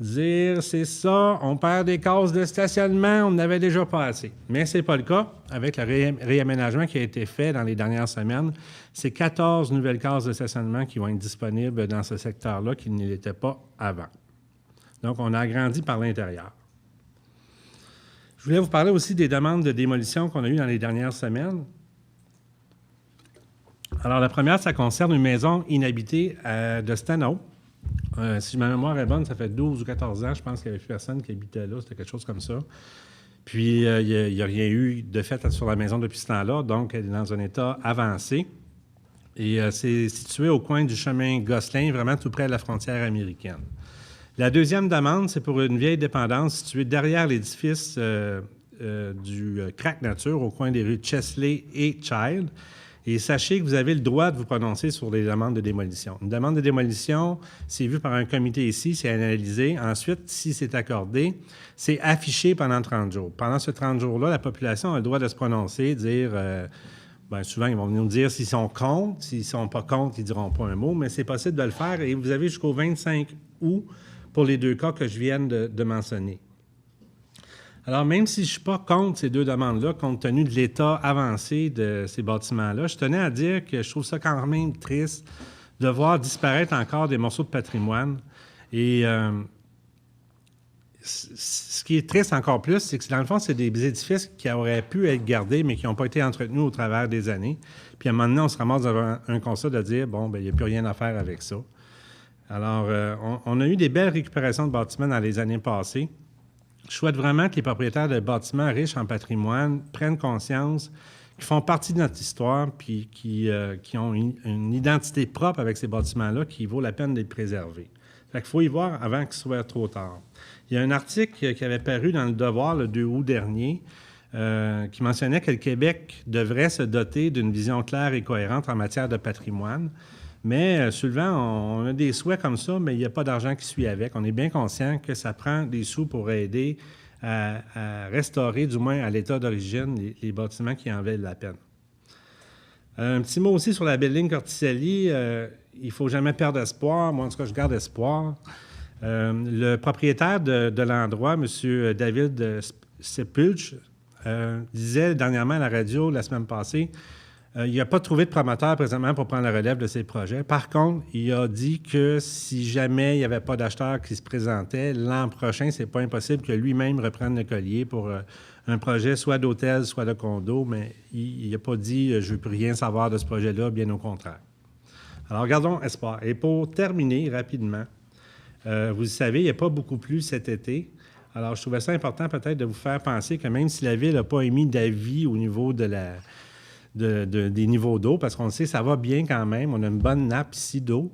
dire, c'est ça, on perd des cases de stationnement, on n'avait déjà pas assez. Mais ce n'est pas le cas avec le réaménagement qui a été fait dans les dernières semaines. C'est 14 nouvelles cases de stationnement qui vont être disponibles dans ce secteur-là qui ne l'étaient pas avant. Donc, on a agrandi par l'intérieur. Je voulais vous parler aussi des demandes de démolition qu'on a eues dans les dernières semaines. Alors, la première, ça concerne une maison inhabitée de Stanhope. Si ma mémoire est bonne, ça fait 12 ou 14 ans, je pense qu'il n'y avait plus personne qui habitait là. C'était quelque chose comme ça. Puis, il n'y a rien eu de fait sur la maison depuis ce temps-là, donc elle est dans un état avancé. Et c'est situé au coin du chemin Gosselin, vraiment tout près de la frontière américaine. La deuxième demande, c'est pour une vieille dépendance située derrière l'édifice du Crack Nature, au coin des rues Chesley et Child. Et sachez que vous avez le droit de vous prononcer sur les demandes de démolition. Une demande de démolition, c'est vu par un comité ici, c'est analysé. Ensuite, si c'est accordé, c'est affiché pendant 30 jours. Pendant ce 30 jours-là, la population a le droit de se prononcer, dire... souvent, ils vont venir nous dire s'ils sont contre. S'ils ne sont pas contre, ils ne diront pas un mot, mais c'est possible de le faire. Et vous avez jusqu'au 25 août pour les 2 cas que je viens de mentionner. Alors, même si je ne suis pas contre ces 2 demandes-là, compte tenu de l'état avancé de ces bâtiments-là, je tenais à dire que je trouve ça quand même triste de voir disparaître encore des morceaux de patrimoine Et ce qui est triste encore plus, c'est que dans le fond, c'est des édifices qui auraient pu être gardés, mais qui n'ont pas été entretenus au travers des années. Puis à un moment donné, on se ramasse devant un constat de dire, bon, bien, il n'y a plus rien à faire avec ça. Alors, on a eu des belles récupérations de bâtiments dans les années passées. Je souhaite vraiment que les propriétaires de bâtiments riches en patrimoine prennent conscience qui font partie de notre histoire, puis qui ont une identité propre avec ces bâtiments-là qui vaut la peine d'être préservés. Fait qu'il faut y voir avant qu'il soit trop tard. Il y a un article qui avait paru dans Le Devoir le 2 août dernier qui mentionnait que le Québec devrait se doter d'une vision claire et cohérente en matière de patrimoine. Mais souvent, on a des souhaits comme ça, mais il n'y a pas d'argent qui suit avec. On est bien conscient que ça prend des sous pour aider à restaurer, du moins à l'état d'origine, les bâtiments qui en valent la peine. Un petit mot aussi sur la belle ligne Corticelli. Il ne faut jamais perdre espoir. Moi, en tout cas, je garde espoir. Le propriétaire de l'endroit, M. David Sepulch, disait dernièrement à la radio, la semaine passée, il n'a pas trouvé de promoteur présentement pour prendre la relève de ses projets. Par contre, il a dit que si jamais il n'y avait pas d'acheteur qui se présentait, l'an prochain, c'est pas impossible que lui-même reprenne le collier pour un projet soit d'hôtel, soit de condo, mais il n'a pas dit « je ne veux plus rien savoir de ce projet-là », bien au contraire. Alors, gardons espoir. Et pour terminer rapidement, vous savez, il n'y a pas beaucoup plu cet été. Alors, je trouvais ça important peut-être de vous faire penser que même si la Ville n'a pas émis d'avis au niveau des niveaux d'eau, parce qu'on le sait, ça va bien quand même. On a une bonne nappe ici d'eau.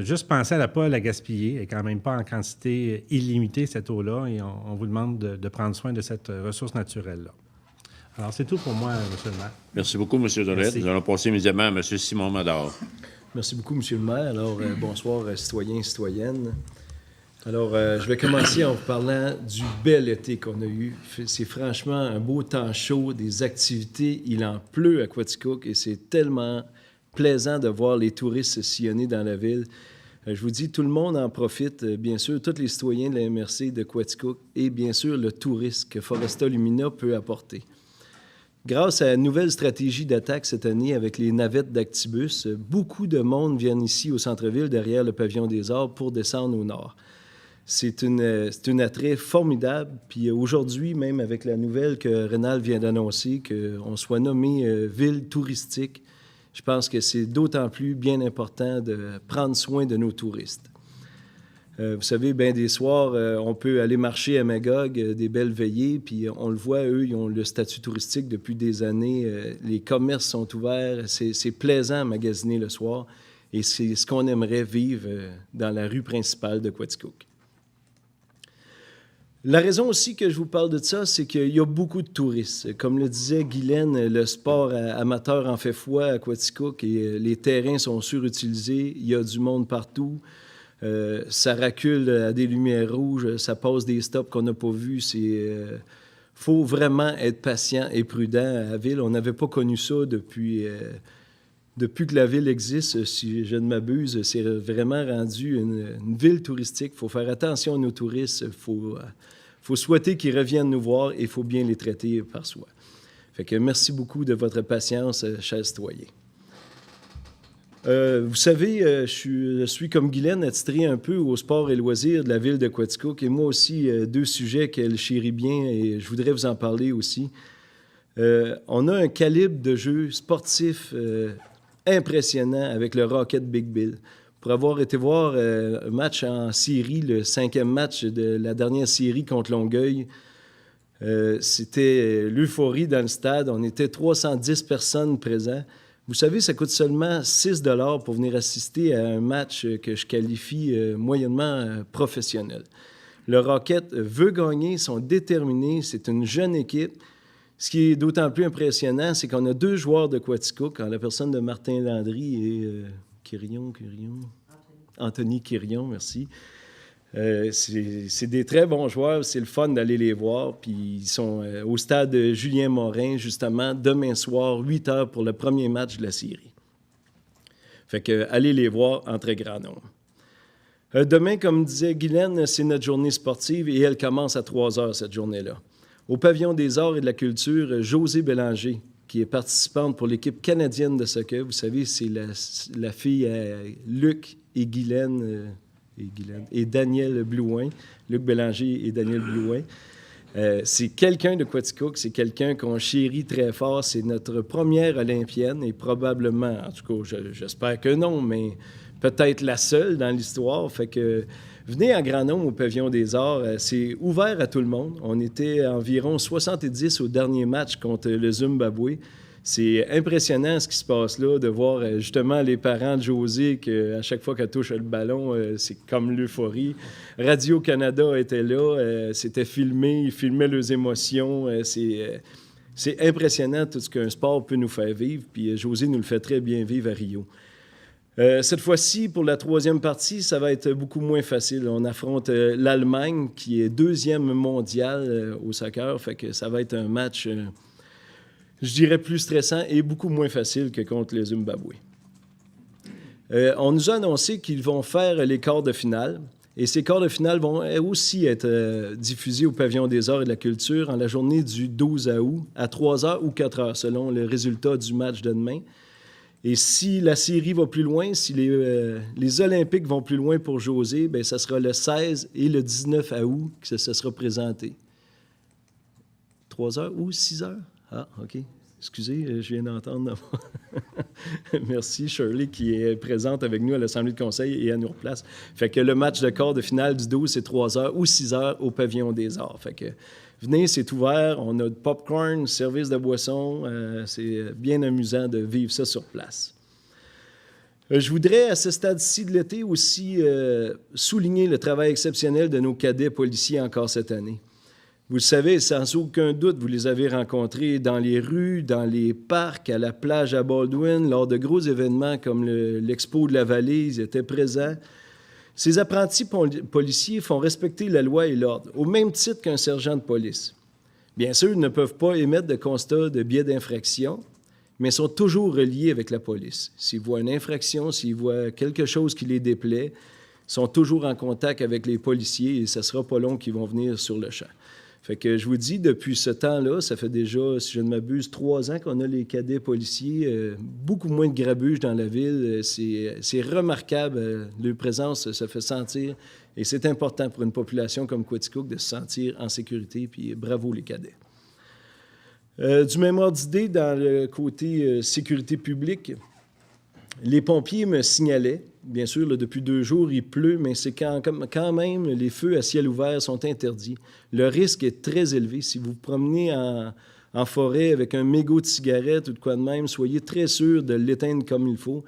Juste pensez à ne pas la gaspiller. Elle n'est quand même pas en quantité illimitée, cette eau-là, et on vous demande de prendre soin de cette ressource naturelle-là. Alors, c'est tout pour moi, M. le maire. Merci beaucoup, M. Dorette. Nous allons passer immédiatement à M. Simon Mador. Merci beaucoup, M. le maire. Alors, bonsoir, citoyens et citoyennes. Alors, je vais commencer en vous parlant du bel été qu'on a eu. C'est franchement un beau temps chaud, des activités. Il en pleut à Quaticook et c'est tellement plaisant de voir les touristes sillonner dans la ville. Je vous dis, tout le monde en profite, bien sûr, tous les citoyens de la MRC de Quaticook et bien sûr le tourisme que Foresta Lumina peut apporter. Grâce à la nouvelle stratégie d'attaque cette année avec les navettes d'Actibus, beaucoup de monde viennent ici au centre-ville derrière le pavillon des Arts pour descendre au nord. C'est un attrait formidable. Puis aujourd'hui, même avec la nouvelle que Rénal vient d'annoncer, qu'on soit nommé ville touristique, je pense que c'est d'autant plus bien important de prendre soin de nos touristes. Vous savez, bien des soirs, on peut aller marcher à Magog, des belles veillées, puis on le voit, eux, ils ont le statut touristique depuis des années. Les commerces sont ouverts, c'est plaisant à magasiner le soir, et c'est ce qu'on aimerait vivre dans la rue principale de Quaticook. La raison aussi que je vous parle de ça, c'est qu'il y a beaucoup de touristes. Comme le disait Guylaine, le sport amateur en fait foi à Quaticook et les terrains sont surutilisés, il y a du monde partout. Ça recule à des lumières rouges, ça passe des stops qu'on n'a pas vus. Faut vraiment être patient et prudent à la ville. On n'avait pas connu ça depuis que la ville existe, si je ne m'abuse. C'est vraiment rendu une ville touristique. Il faut faire attention à nos touristes. Il faut souhaiter qu'ils reviennent nous voir et il faut bien les traiter par soi. Fait que merci beaucoup de votre patience, chers citoyens. Vous savez, je suis comme Guylaine attitré un peu au sport et loisirs de la ville de Quaticook et moi aussi, deux sujets qu'elle chérit bien et je voudrais vous en parler aussi. On a un calibre de jeu sportif impressionnant avec le Rocket Big Bill. Pour avoir été voir un match en série, le 5e match de la dernière série contre Longueuil, c'était l'euphorie dans le stade. On était 310 personnes présentes. Vous savez, ça coûte seulement 6 $ pour venir assister à un match que je qualifie moyennement professionnel. Le Rocket veut gagner, ils sont déterminés, c'est une jeune équipe. Ce qui est d'autant plus impressionnant, c'est qu'on a 2 joueurs de Quaticook, en la personne de Martin Landry et Anthony Quirion, merci. C'est des très bons joueurs, c'est le fun d'aller les voir. Puis ils sont au stade Julien Morin, justement, demain soir, 8 h pour le premier match de la série. Fait que allez les voir en très grand nombre. Demain, comme disait Guylaine, c'est notre journée sportive et elle commence à 3 h cette journée-là. Au pavillon des arts et de la culture, Josée Bélanger, qui est participante pour l'équipe canadienne de soccer. Vous savez, c'est la fille à Luc et Guylaine et Daniel Blouin, Luc Bélanger et Daniel Blouin. C'est quelqu'un de Quaticook, c'est quelqu'un qu'on chérit très fort. C'est notre première olympienne et probablement, en tout cas, j'espère que non, mais peut-être la seule dans l'histoire. Fait que venez en grand nombre au Pavillon des Arts. C'est ouvert à tout le monde. On était environ 70 au dernier match contre le Zimbabwe. C'est impressionnant ce qui se passe là, de voir justement les parents de Josée, qu'à chaque fois qu'elle touche le ballon, c'est comme l'euphorie. Radio-Canada était là, c'était filmé, ils filmaient leurs émotions. C'est impressionnant tout ce qu'un sport peut nous faire vivre, puis Josée nous le fait très bien vivre à Rio. Cette fois-ci, pour la troisième partie, ça va être beaucoup moins facile. On affronte l'Allemagne, qui est deuxième mondiale au soccer, fait que ça va être un match... je dirais plus stressant et beaucoup moins facile que contre le Zimbabwe. On nous a annoncé qu'ils vont faire les quarts de finale. Et ces quarts de finale vont aussi être diffusés au Pavillon des Arts et de la Culture en la journée du 12 août à 3h ou 4h, selon le résultat du match de demain. Et si la série va plus loin, si les Olympiques vont plus loin pour Josée, bien, ça sera le 16 et le 19 août que ça sera présenté. 3h ou 6h? Ah, OK. Excusez, je viens d'entendre. Merci, Shirley, qui est présente avec nous à l'Assemblée de conseil et à nos places. Fait que le match de quart de finale du 12, c'est 3h ou 6h au Pavillon des Arts. Fait que venez, c'est ouvert. On a de popcorn, service de boissons. C'est bien amusant de vivre ça sur place. Je voudrais, à ce stade-ci de l'été, aussi souligner le travail exceptionnel de nos cadets policiers encore cette année. Vous le savez, sans aucun doute, vous les avez rencontrés dans les rues, dans les parcs, à la plage à Baldwin, lors de gros événements comme l'Expo de la Vallée, ils étaient présents. Ces apprentis policiers font respecter la loi et l'ordre, au même titre qu'un sergent de police. Bien sûr, ils ne peuvent pas émettre de constat de biais d'infraction, mais sont toujours reliés avec la police. S'ils voient une infraction, s'ils voient quelque chose qui les déplaît, ils sont toujours en contact avec les policiers et ce ne sera pas long qu'ils vont venir sur le champ. Fait que je vous dis, depuis ce temps-là, ça fait déjà, si je ne m'abuse, 3 ans qu'on a les cadets policiers, beaucoup moins de grabuge dans la ville. C'est remarquable, leur présence se fait sentir et c'est important pour une population comme Quaticook de se sentir en sécurité, puis bravo les cadets. Du même ordre d'idée, dans le côté sécurité publique, les pompiers me signalaient, bien sûr, là, depuis 2 jours, il pleut, mais c'est quand même, les feux à ciel ouvert sont interdits. Le risque est très élevé. Si vous vous promenez en forêt avec un mégot de cigarette ou de quoi de même, soyez très sûr de l'éteindre comme il faut.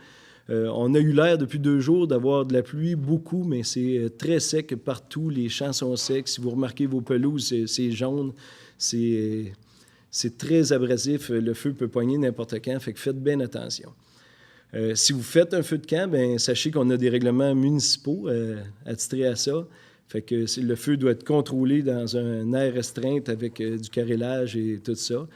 On a eu l'air depuis 2 jours d'avoir de la pluie, beaucoup, mais c'est très sec partout. Les champs sont secs. Si vous remarquez vos pelouses, c'est jaune. C'est très abrasif. Le feu peut pogner n'importe quand, fait que faites bien attention. Si vous faites un feu de camp, bien, sachez qu'on a des règlements municipaux attitrés à ça. Fait que le feu doit être contrôlé dans un air restreint avec du carrelage et tout ça.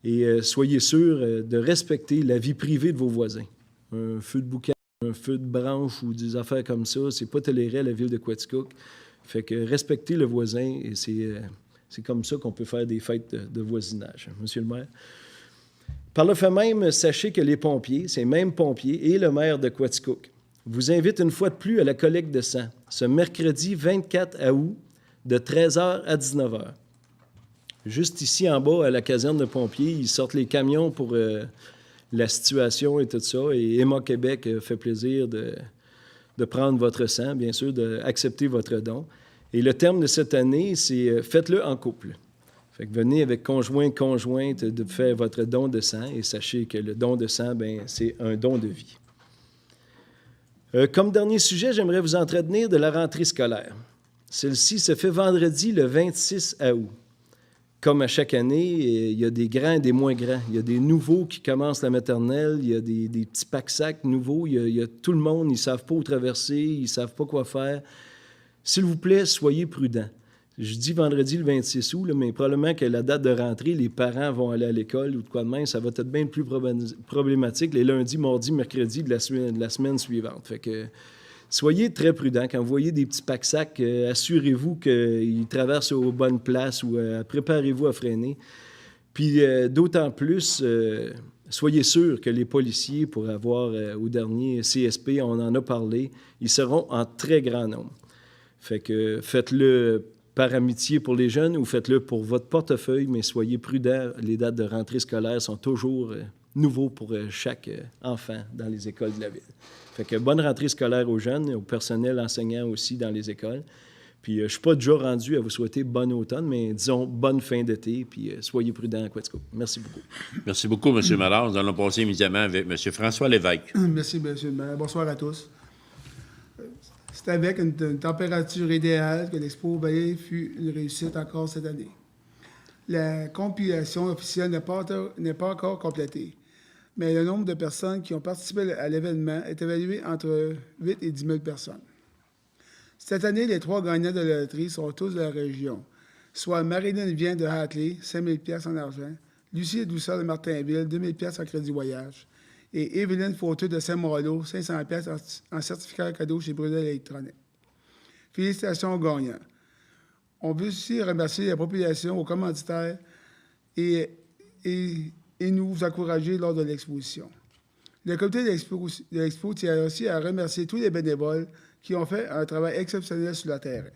Et soyez sûr de respecter la vie privée de vos voisins. Un feu de boucan, un feu de branche ou des affaires comme ça, c'est pas toléré à la ville de Quaticook. Fait que respectez le voisin et c'est comme ça qu'on peut faire des fêtes de voisinage. Monsieur le maire? Par le fait même, sachez que les pompiers, ces mêmes pompiers et le maire de Quaticook, vous invitent une fois de plus à la collecte de sang, ce mercredi 24 août, de 13h à 19h. Juste ici en bas, à la caserne de pompiers, ils sortent les camions pour la situation et tout ça, et Emma Québec fait plaisir de prendre votre sang, bien sûr, d'accepter votre don. Et le terme de cette année, c'est « Faites-le en couple ». Fait que venez avec conjointe de faire votre don de sang et sachez que le don de sang, bien, c'est un don de vie. Comme dernier sujet, j'aimerais vous entretenir de la rentrée scolaire. Celle-ci se fait vendredi le 26 août. Comme à chaque année, il y a des grands et des moins grands. Il y a des nouveaux qui commencent la maternelle, il y a des petits pack-sacs nouveaux, il y a tout le monde, ils ne savent pas où traverser, ils ne savent pas quoi faire. S'il vous plaît, soyez prudents. Je dis vendredi le 26 août, là, mais probablement que la date de rentrée, les parents vont aller à l'école ou de quoi de même, ça va être bien plus problématique les lundis, mardis, mercredis de la semaine suivante. Fait que soyez très prudents. Quand vous voyez des petits pack-sacs, assurez-vous qu'ils traversent aux bonnes places ou préparez-vous à freiner. Puis d'autant plus, soyez sûrs que les policiers, pour avoir au dernier CSP, on en a parlé, ils seront en très grand nombre. Fait que faites-le par amitié pour les jeunes ou faites-le pour votre portefeuille, mais soyez prudents. Les dates de rentrée scolaire sont toujours nouveaux pour chaque enfant dans les écoles de la ville. Fait que bonne rentrée scolaire aux jeunes, au personnel enseignant aussi dans les écoles. Puis je ne suis pas déjà rendu à vous souhaiter bon automne, mais disons bonne fin d'été, puis soyez prudents à Quatico. Merci beaucoup. Merci beaucoup, M. Mallard. Nous allons passer immédiatement avec M. François Lévesque. Merci, M. le maire. Bonsoir à tous. C'est avec une température idéale que l'Expo Vallée fut une réussite encore cette année. La compilation officielle n'est pas encore complétée, mais le nombre de personnes qui ont participé à l'événement est évalué entre 8 et 10 000 personnes. Cette année, les 3 gagnants de la loterie sont tous de la région, soit Marilyn Vien de Hatley, 5 000 $ en argent, Lucie Douceur de Martinville, 2 000 $ en crédit voyage, et Evelyne Fauteux de Saint-Malo, 500 $ en certificat cadeau chez Brunel Électronique. Félicitations aux gagnants. On veut aussi remercier la population, aux commanditaires et nous encourager lors de l'exposition. Le comité de l'expo tient aussi à remercier tous les bénévoles qui ont fait un travail exceptionnel sur le terrain.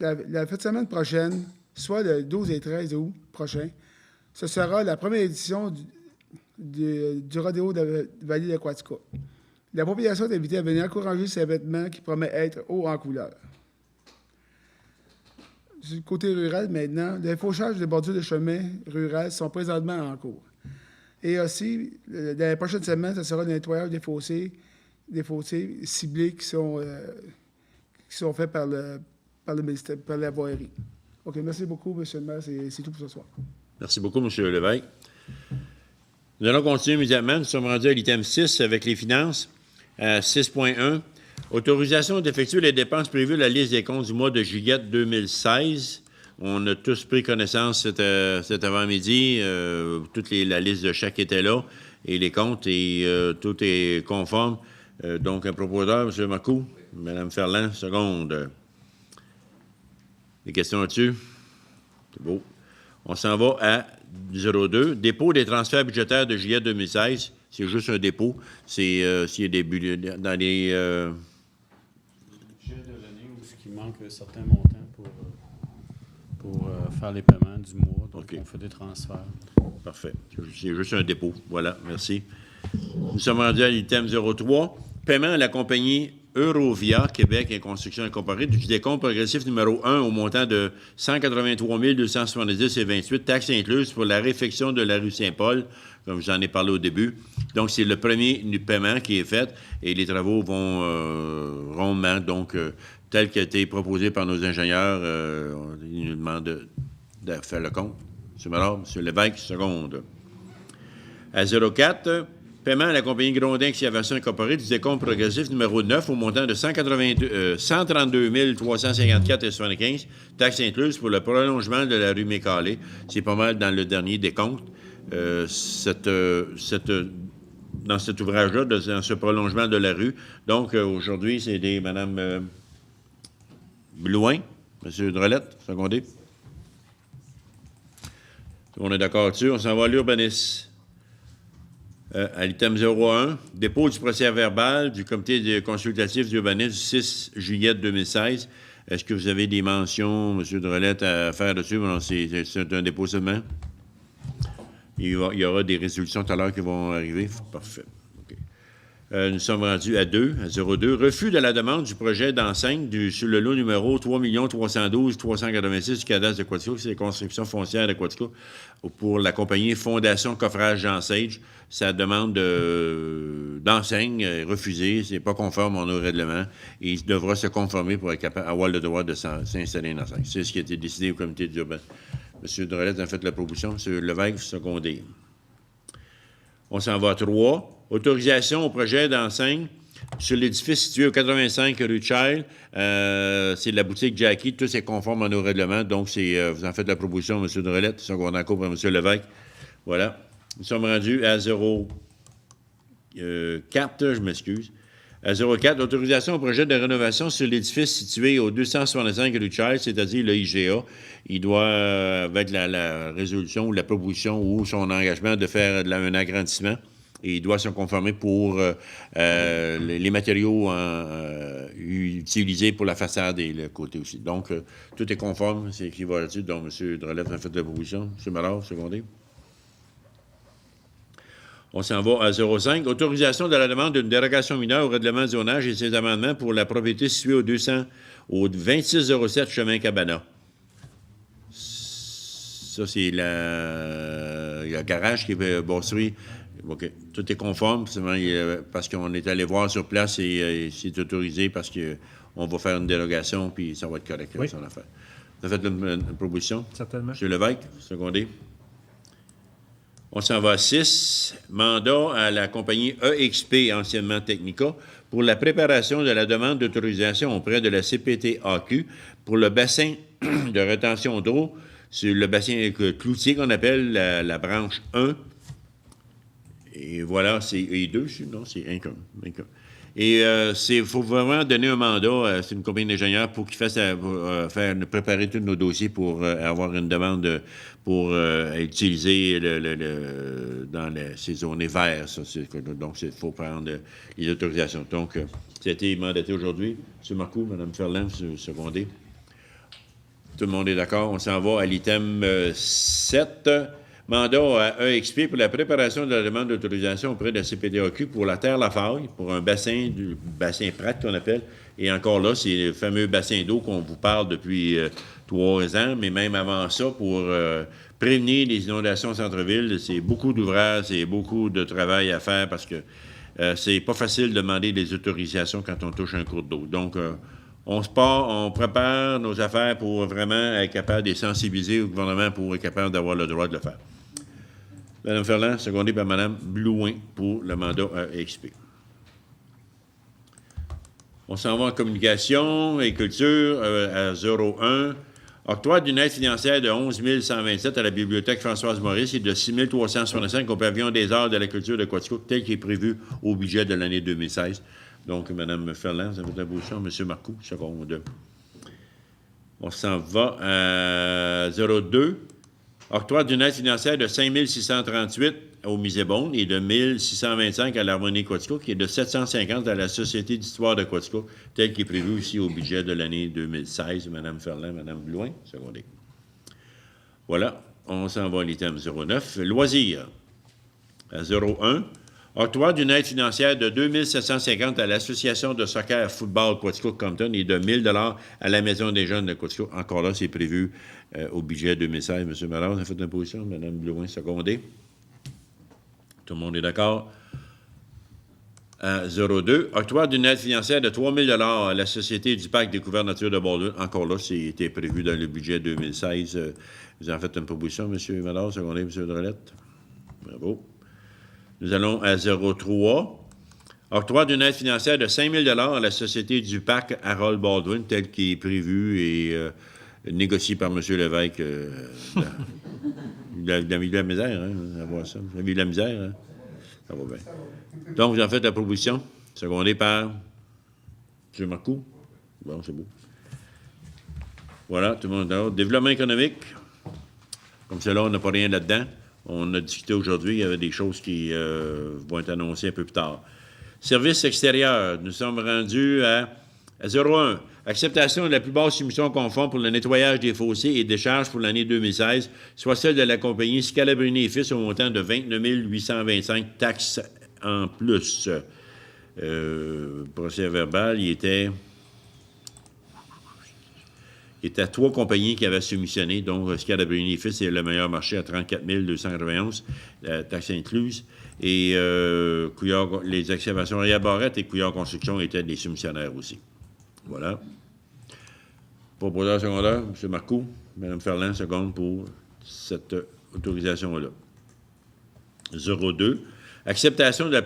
La fin de semaine prochaine, soit le 12 et 13 août prochain, ce sera la première édition du rodéo de Vallée de Quatico. La population est invitée à venir encourager cet événement qui promet être haut en couleur. Du côté rural, maintenant, les fauchages des bordures de chemin rural sont présentement en cours. Et aussi, dans les prochaines semaines, ce sera le nettoyage des fossés ciblés qui sont faits par la voirie. OK, merci beaucoup, M. le maire. C'est tout pour ce soir. Merci beaucoup, M. Lévesque. Nous allons continuer immédiatement. Nous sommes rendus à l'item 6 avec les finances. 6.1. Autorisation d'effectuer les dépenses prévues à la liste des comptes du mois de juillet 2016. On a tous pris connaissance cet avant-midi. La liste de chèques était là et les comptes, et tout est conforme. Donc, un proposeur, M. Marcoux, Mme Ferland, seconde. Des questions là-dessus? C'est beau. On s'en va à 02. Dépôt des transferts budgétaires de juillet 2016. C'est juste un dépôt. C'est s'il y a des budgets dans les... budget de l'année où il manque certains montants pour faire les paiements du mois. Donc, OK. On fait des transferts. Parfait. C'est juste un dépôt. Voilà, merci. Nous sommes rendus à l'item 03. Paiement à la compagnie Eurovia Québec et Construction Incorporée du décompte progressif numéro 1 au montant de 183 270,28 taxes incluses pour la réfection de la rue Saint-Paul, comme j'en ai parlé au début. Donc, c'est le premier paiement qui est fait et les travaux vont rondement, tel qu'a été proposé par nos ingénieurs. Ils nous demandent de faire le compte. M. Mallard, M. Lévesque, seconde. À 04, paiement à la compagnie Grondin Excavation Incorporée du décompte progressif numéro 9 au montant de 132 354,75 taxes incluses pour le prolongement de la rue Mécalé. C'est pas mal dans le dernier décompte. Dans cet ouvrage-là, dans ce prolongement de la rue. Donc, aujourd'hui, c'est des Mme Blouin, M. Drolette, secondé. On est d'accord dessus. On s'en va à l'urbanisme. À l'item 01, dépôt du procès-verbal du comité consultatif d'urbanisme du 6 juillet 2016. Est-ce que vous avez des mentions, M. Drolette, à faire dessus? Non, c'est un dépôt seulement. Il y aura des résolutions tout à l'heure qui vont arriver. Parfait. Okay. Nous sommes rendus à 02. Refus de la demande du projet d'enseigne sur le lot numéro 3 312 386 du cadastre de Quatico, c'est les constructions foncières de Quatico, pour la compagnie Fondation Coffrage Jean Sage. Sa demande d'enseigne est refusée, c'est pas conforme au règlement, et il devra se conformer pour être capable d'avoir le droit de s'installer une enseigne. C'est ce qui a été décidé au comité d'urbanisme. M. Drolette a fait la proposition. M. Lévesque, secondé. On s'en va à 3. Autorisation au projet d'enseigne sur l'édifice situé au 85 rue Child. C'est la boutique Jackie. Tout est conforme à nos règlements. Donc, vous en faites la proposition, M. Drolette. Secondé en cours par M. Lévesque. Voilà. Nous sommes rendus à 04. Je m'excuse. À 04, autorisation au projet de rénovation sur l'édifice situé au 265 rue Child, c'est-à-dire le IGA. Il doit, avec la résolution ou la proposition ou son engagement, de faire un agrandissement. et il doit se conformer pour les matériaux utilisés pour la façade et le côté aussi. Donc, tout est conforme, c'est écrit là-dessus. Donc, M. Drolet a fait la proposition. M. Mallard, secondé. On s'en va à 05. Autorisation de la demande d'une dérogation mineure au règlement de zonage et ses amendements pour la propriété située au 2607 chemin Cabana. Ça, c'est le garage qui est construit. OK. Tout est conforme, parce qu'on est allé voir sur place et c'est autorisé parce qu'on va faire une dérogation, puis ça va être correct, Oui. son affaire. Vous avez fait une proposition? Certainement. M. Lévesque, secondé. On s'en va à 6. Mandat à la compagnie EXP, anciennement Technica, pour la préparation de la demande d'autorisation auprès de la CPT-AQ pour le bassin de rétention d'eau sur le bassin cloutier qu'on appelle la branche 1. Et voilà, c'est E2, non, c'est 1. Et il faut vraiment donner un mandat, c'est une compagnie d'ingénieurs, pour qu'ils fassent préparer tous nos dossiers pour avoir une demande pour utiliser dans ces zones vertes. Donc, il faut prendre les autorisations. Donc, ça a été mandaté aujourd'hui. M. Marcoux, Mme Ferland, secondé. Tout le monde est d'accord. On s'en va à l'item 7. Mandat à EXP pour la préparation de la demande d'autorisation auprès de la CPDAQ pour la terre Lafaille, pour un bassin Pratt qu'on appelle. Et encore là, c'est le fameux bassin d'eau qu'on vous parle depuis 3 ans, mais même avant ça, pour prévenir les inondations au centre-ville. C'est beaucoup d'ouvrages, c'est beaucoup de travail à faire parce que c'est pas facile de demander des autorisations quand on touche un cours d'eau. Donc, on se part, on prépare nos affaires pour vraiment être capable de les sensibiliser au gouvernement pour être capable d'avoir le droit de le faire. Mme Ferland, secondée par Mme Blouin pour le mandat à EXP. On s'en va en communication et culture à 01. Octroi d'une aide financière de 11 127 à la Bibliothèque Françoise Maurice et de 6 365 au Pavillon des arts de la culture de Quaticook, tel qu'il est prévu au budget de l'année 2016. Donc, Mme Ferland, ça fait la position. M. Marcoux, seconde. On s'en va à 02. Octroi d'une aide financière de 5 638 au Musée Beaune et de 1 625 à l'Harmonie Quaticook et de 750 à la Société d'histoire de Quaticook, tel qu'il est prévu aussi au budget de l'année 2016. Mme Ferland, Mme Blouin, secondé. Voilà. On s'en va à l'item 09. Loisirs. À 01. Octroi d'une aide financière de 2 750 à l'Association de soccer football Quaticook-Compton et de 1 000 $ à la Maison des jeunes de Quaticook. Encore là, c'est prévu au budget 2016. M. Mallard, vous avez fait une position. Mme Blouin, secondée. Tout le monde est d'accord. À 02. Octroi d'une aide financière de 3 000 $ à la Société du Parc Découverte Nature de Baldwin. Encore là, c'était prévu dans le budget 2016. Vous en faites une proposition, M. Mallard, secondé, M. Drolette. Bravo. Nous allons à 03. Octroi d'une aide financière de 5 000 $ à la Société du Parc Harold Baldwin, tel qu'il est prévu et négocié par M. Lévesque. Il a mis de la misère, hein, à voir ça. Il a mis de la misère, hein? Ça va bien. Donc, vous en faites la proposition, secondée par M. Marcoux. Bon, c'est beau. Voilà, tout le monde est d'accord. Développement économique. Comme cela, on n'a pas rien là-dedans. On a discuté aujourd'hui, il y avait des choses qui vont être annoncées un peu plus tard. Services extérieurs, nous sommes rendus à 01. Acceptation de la plus basse soumission conforme pour le nettoyage des fossés et décharges pour l'année 2016, soit celle de la compagnie Scalabrini et Fils au montant de 29 825 taxes en plus. Procès verbal, il était à 3 compagnies qui avaient soumissionné, donc Scalabrini et Fils, c'est le meilleur marché à 34 291, taxes incluses. Et les excavations Ria Barrette et Couillard Construction étaient des soumissionnaires aussi. Voilà. Proposeur secondaire, M. Marcoux, Mme Ferland, seconde pour cette autorisation-là. 02. Acceptation de la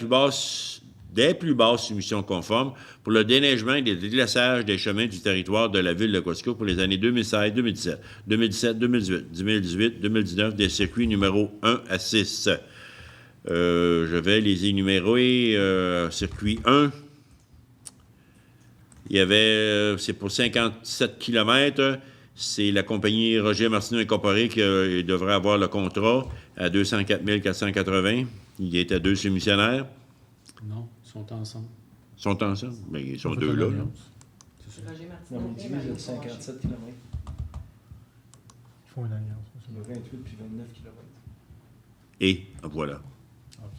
des plus basses soumissions conformes pour le déneigement et le déglaçage des chemins du territoire de la ville de Quaticook pour les années 2016, 2017, 2017, 2018, 2018, 2019, des circuits numéro 1 à 6. Je vais les énumérer. Circuit 1, il y avait, c'est pour 57 km, c'est la compagnie Roger Martineau Incorporée qui devrait avoir le contrat à 204 480. Il est à 2 soumissionnaires. Non, ils sont ensemble. Ils sont ensemble? Mais ils sont Ils ont 2 fait là. une là. alliance. C'est ça. Non, mais divise de 57 km. Ils font une alliance. Il y a 28 puis 29 km. Et voilà. OK.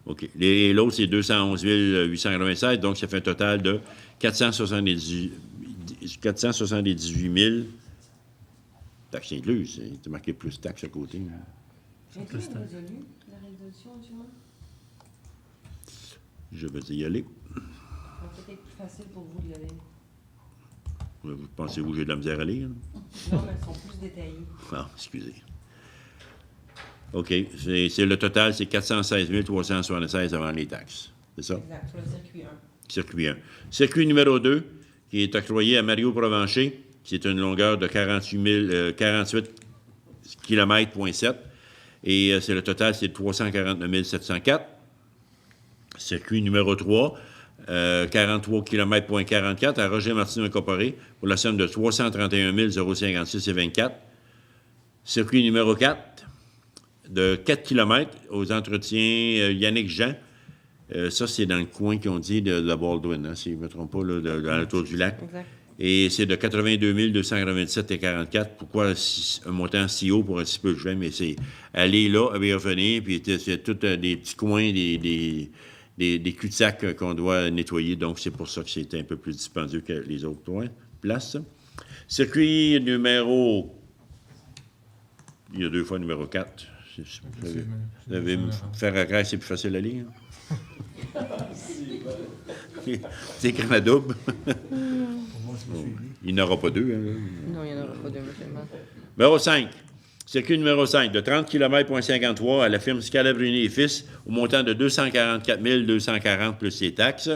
OK. L'autre, c'est 211 896, donc ça fait un total de 478 000 taxes incluses. C'est marqué plus taxes à côté. J'ai-tu résolu la résolution, actuellement? Je vais y aller. Ça va peut-être plus facile pour vous d'y aller. Vous pensez-vous que j'ai de la misère à lire? Non, mais elles sont plus détaillées. Ah, excusez. OK. C'est le total, c'est 416 376 avant les taxes. C'est ça? Exact, sur le circuit 1. Circuit 1. Circuit numéro 2, qui est octroyé à Mario Provencher, qui est une longueur de 48 km,7. Et c'est le total, c'est 349 704. Circuit numéro 3, 43 km,44 à Roger Martineau Incorporé pour la somme de 331 056 et 24. Circuit numéro 4, de 4 km aux entretiens Yannick Jean. Ça, c'est dans le coin qu'on dit de Baldwin, hein, si je ne me trompe pas, là, dans le tour du lac. Exact. Et c'est de 82 297 et 44. Pourquoi un montant si haut pour un petit peu de juin? Mais c'est aller là, et revenir, puis c'est tout des petits coins, des cul-de-sac qu'on doit nettoyer. Donc, c'est pour ça que c'est un peu plus dispendieux que les autres places. Circuit numéro... Il y a 2 fois numéro 4. Vous avez me faire à grâce, c'est plus facile à lire. C'est écrit à double. Il n'y en aura pas 2. Hein. Non, il n'y en aura pas deux, mutuellement. Numéro 5. Circuit numéro 5, de 30 km,53 à la firme Scalabruni et Fils, au montant de 244 240 plus les taxes.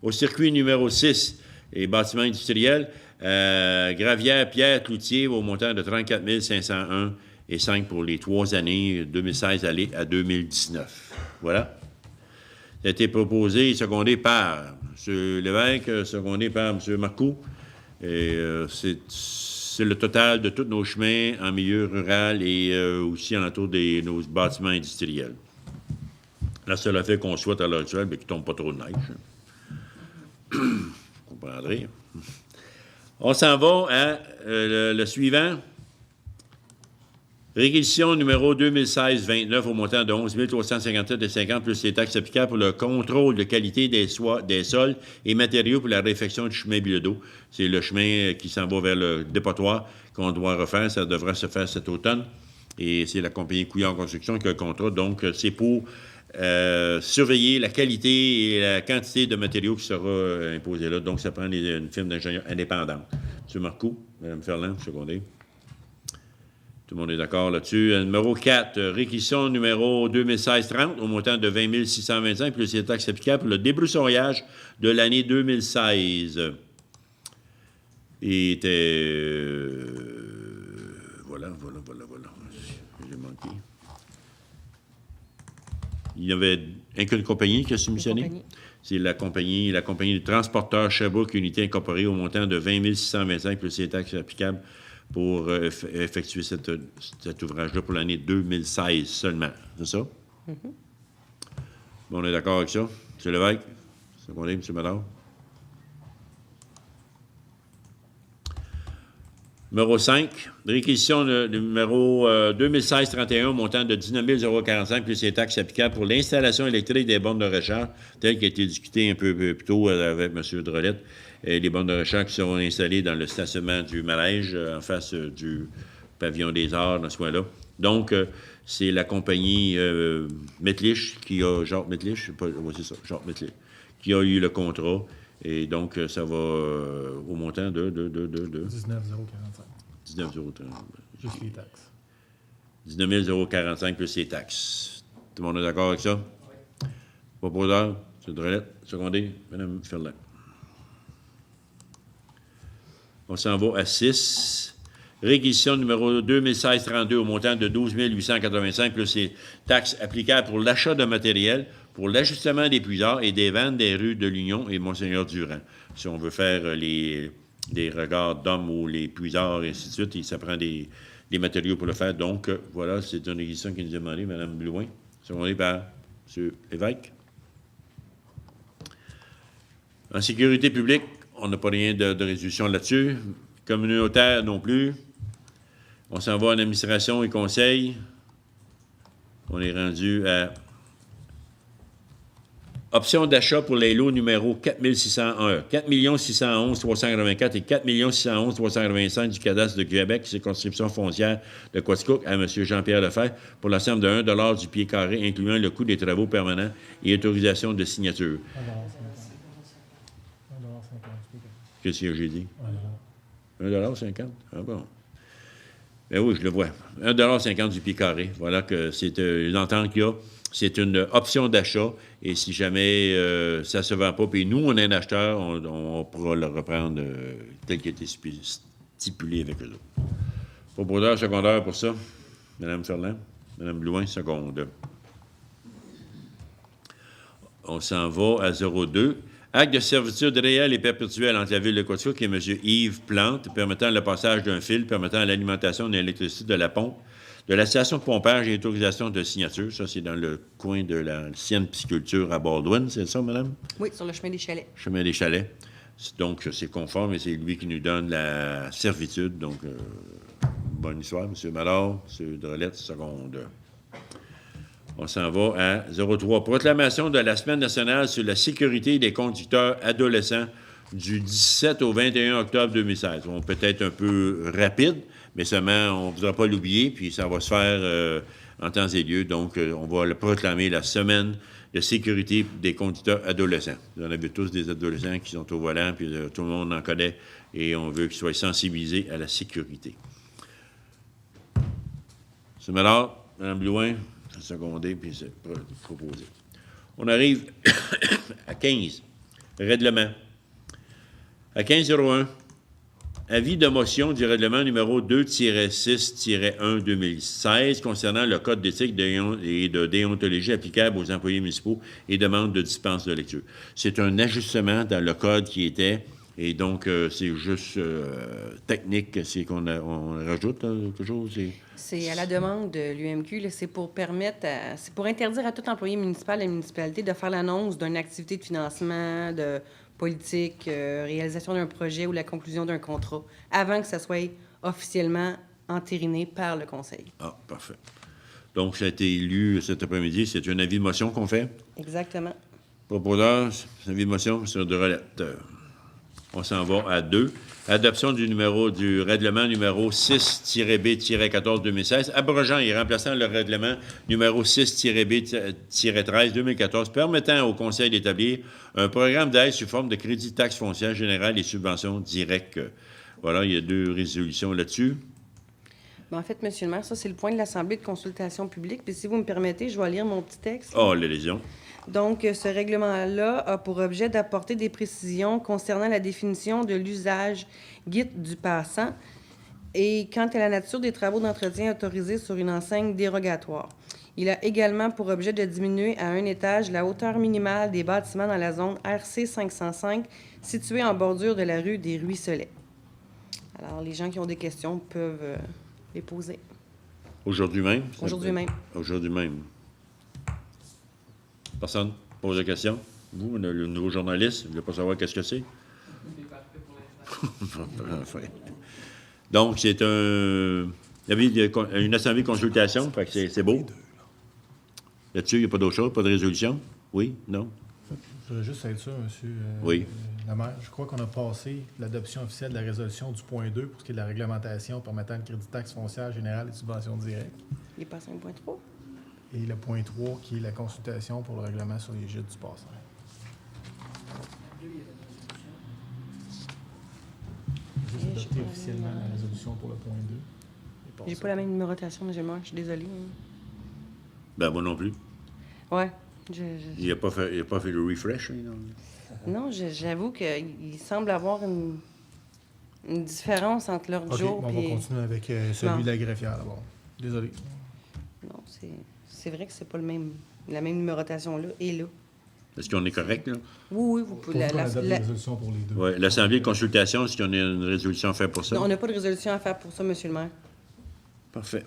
Au circuit numéro 6, les bâtiments industriels, Gravière, Pierre, Cloutier, au montant de 34 501 et 5 pour les 3 années, 2016 à 2019. Voilà. Ça a été proposé et secondé par M. Lévesque, secondé par M. Marcoux. Et c'est le total de tous nos chemins en milieu rural et aussi alentour de nos bâtiments industriels. Là, cela fait qu'on souhaite à l'heure actuelle qu'il ne tombe pas trop de neige. Vous comprendrez. On s'en va à le suivant. Réquisition numéro 2016-29 au montant de 11 357,50 plus les taxes applicables pour le contrôle de qualité des sols et matériaux pour la réfection du chemin Bilodeau. C'est le chemin qui s'en va vers le dépotoir qu'on doit refaire. Ça devrait se faire cet automne. Et c'est la compagnie Couillard Construction qui a le contrat. Donc, c'est pour surveiller la qualité et la quantité de matériaux qui sera imposée là. Donc, ça prend une firme d'ingénieurs indépendante. M. Marcoux, Mme Ferland, secondé. Tout le monde est d'accord là-dessus. Numéro 4, réquisition numéro 2016-30 au montant de 20 625 plus les taxes applicables pour le débroussaillage de l'année 2016. Et voilà. J'ai manqué. Il y avait qu'une compagnie qui a soumissionné. C'est la compagnie de transporteur Sherbrooke Unité Incorporée au montant de 20 625 plus les taxes applicables pour effectuer cet ouvrage-là pour l'année 2016 seulement. C'est ça? Mm-hmm. Bon, on est d'accord avec ça? M. Lévesque? Secondé, M. Madard? Numéro 5, réquisition numéro 2016-31 au montant de 19 045 plus les taxes applicables pour l'installation électrique des bornes de recharge, tel qui a été discuté un peu plus tôt avec M. Drolette. Les bornes de recharge qui seront installées dans le stationnement du Malège, en face du pavillon des Arts, dans ce coin-là. Donc, c'est la compagnie Metlich qui a... Jacques Metlich, c'est ça, Jacques Metlich, qui a eu le contrat. Et donc, ça va au montant de 19 045. 19 030. Juste les taxes. 19 045 plus les taxes. Tout le monde est d'accord avec ça? Oui. Proposeur, M. Drolette. Secondé, Mme Ferland. On s'en va à 6. Réquisition numéro 2016-32 au montant de 12 885 plus les taxes applicables pour l'achat de matériel, pour l'ajustement des puisards et des vannes des rues de l'Union et Monseigneur-Durand. Si on veut faire des regards d'hommes ou les puisards et ainsi de suite, ça prend des matériaux pour le faire. Donc, voilà, c'est une réquisition qui nous a demandé, Mme Blouin, secondée par M. Évêque. En sécurité publique, on n'a pas rien de résolution là-dessus. Communautaire non plus. On s'en va en administration et conseil. On est rendu à option d'achat pour les lots numéro 4601, 4 611 384 et 4 611 385 du cadastre de Québec, circonscription foncière de Quaticook, à M. Jean-Pierre Lefebvre, pour la somme de 1 $ du pied carré, incluant le coût des travaux permanents et autorisation de signature. 1,50 $. Qu'est-ce que j'ai dit? 1,50 $? Ah bon. Ben oui, je le vois. 1,50 $ du pied carré. Voilà que c'est une entente qu'il y a. C'est une option d'achat. Et si jamais ça ne se vend pas, puis nous, on est un acheteur, on pourra le reprendre tel qu'il a été stipulé avec eux autres. Propriétaire secondaire pour ça, Mme Ferland. Mme Blouin, seconde. On s'en va à 02. Acte de servitude réelle et perpétuelle entre la Ville de Quaticook et M. Yves Plante, permettant le passage d'un fil, permettant l'alimentation d'électricité de la pompe, de la station de pompage et autorisation de signature. Ça, c'est dans le coin de l'ancienne pisciculture à Baldwin, c'est ça, madame? Oui, sur le chemin des Chalets. Chemin des Chalets. Donc, c'est conforme et c'est lui qui nous donne la servitude. Donc, bonne histoire, M. Mallard, M. Drolette, seconde. On s'en va à 03. Proclamation de la Semaine nationale sur la sécurité des conducteurs adolescents du 17 au 21 octobre 2016. On peut être un peu rapide, mais seulement on ne voudra pas l'oublier, puis ça va se faire en temps et lieu. Donc, on va le proclamer la Semaine de sécurité des conducteurs adolescents. Vous en avez tous des adolescents qui sont au volant, puis tout le monde en connaît, et on veut qu'ils soient sensibilisés à la sécurité. M. Mallard, Mme Blouin, secondé, puis c'est proposé. On arrive à 15. Règlement. À 15.01, avis de motion du règlement numéro 2-6-1-2016 concernant le code d'éthique et de déontologie applicable aux employés municipaux et demande de dispense de lecture. C'est un ajustement dans le code qui était, et donc c'est juste technique, c'est qu'on rajoute quelque chose. C'est à la demande de l'UMQ, c'est pour c'est pour interdire à tout employé municipal de la municipalité de faire l'annonce d'une activité de financement, de politique, réalisation d'un projet ou la conclusion d'un contrat, avant que ça soit officiellement entériné par le Conseil. Ah, parfait. Donc, ça a été lu cet après-midi. C'est un avis de motion qu'on fait? Exactement. Proposeur, avis de motion, M. Drolette. On s'en va à 2. Adoption du règlement numéro 6-B-14-2016, abrogeant et remplaçant le règlement numéro 6-B-13-2014, permettant au Conseil d'établir un programme d'aide sous forme de crédit taxe foncière générale et subventions directes. Voilà, il y a 2 résolutions là-dessus. En fait, M. le maire, ça, c'est le point de l'Assemblée de consultation publique. Puis si vous me permettez, je vais lire mon petit texte. Oh, l'adhésion. Donc, ce règlement-là a pour objet d'apporter des précisions concernant la définition de l'usage guide du passant et quant à la nature des travaux d'entretien autorisés sur une enseigne dérogatoire. Il a également pour objet de diminuer à 1 étage la hauteur minimale des bâtiments dans la zone RC 505 située en bordure de la rue des Ruisselets. Alors, les gens qui ont des questions peuvent les poser. Aujourd'hui même? Aujourd'hui même. Aujourd'hui même. Personne pose la question? Vous, le nouveau journaliste, vous ne voulez pas savoir qu'est-ce que c'est? Donc, c'est une assemblée de consultation, fait que c'est beau. Là-dessus, il n'y a pas d'autre chose, pas de résolution? Oui? Non? Je veux juste être sûr, monsieur oui. Le maire. Je crois qu'on a passé l'adoption officielle de la résolution du point 2 pour ce qui est de la réglementation permettant le crédit taxe foncière générale et subventions directes. Il est passé un point 3. Et le point 3, qui est la consultation pour le règlement sur les gîtes du passant. Juste adopter officiellement la résolution pour le point 2. J'ai pas la même numérotation, M. le maire, je suis désolé. Ben, moi non plus. Ouais. Il n'a pas fait le refresh, non? Non, j'avoue qu'il semble avoir une différence entre l'ordre du jour. On va continuer avec celui de la greffière d'abord. Désolé. Non, c'est vrai que c'est pas la même numérotation là et là. Est-ce qu'on est correct, là? Oui, vous pouvez. La résolution pour les deux. Oui, l'Assemblée de consultation, est-ce qu'on a une résolution à faire pour ça? Non, on n'a pas de résolution à faire pour ça, M. le maire. Parfait.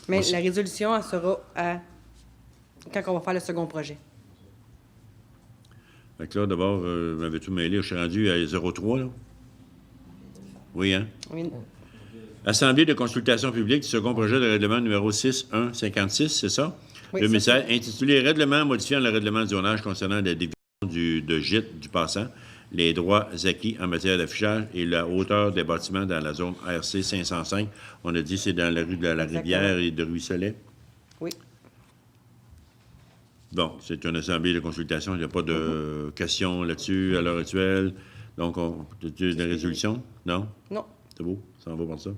Mais la résolution, elle sera à quand on va faire le second projet. Fait que là, d'abord, vous m'avez tout mêlé. Je suis rendu à 0,3, là. Oui, hein? Oui. Assemblée de consultation publique du second projet de règlement numéro 6156, c'est ça? Oui, 2016, intitulé « Règlement modifiant le règlement de zonage concernant la division de gîte du passant, les droits acquis en matière d'affichage et la hauteur des bâtiments dans la zone RC 505. » On a dit c'est dans la rue de la Rivière et de Ruisselet. Oui. Bon, c'est une assemblée de consultation. Il n'y a pas de questions là-dessus à l'heure actuelle. Donc, tu as des résolutions? Non? Non. C'est beau, ça en va pour ça.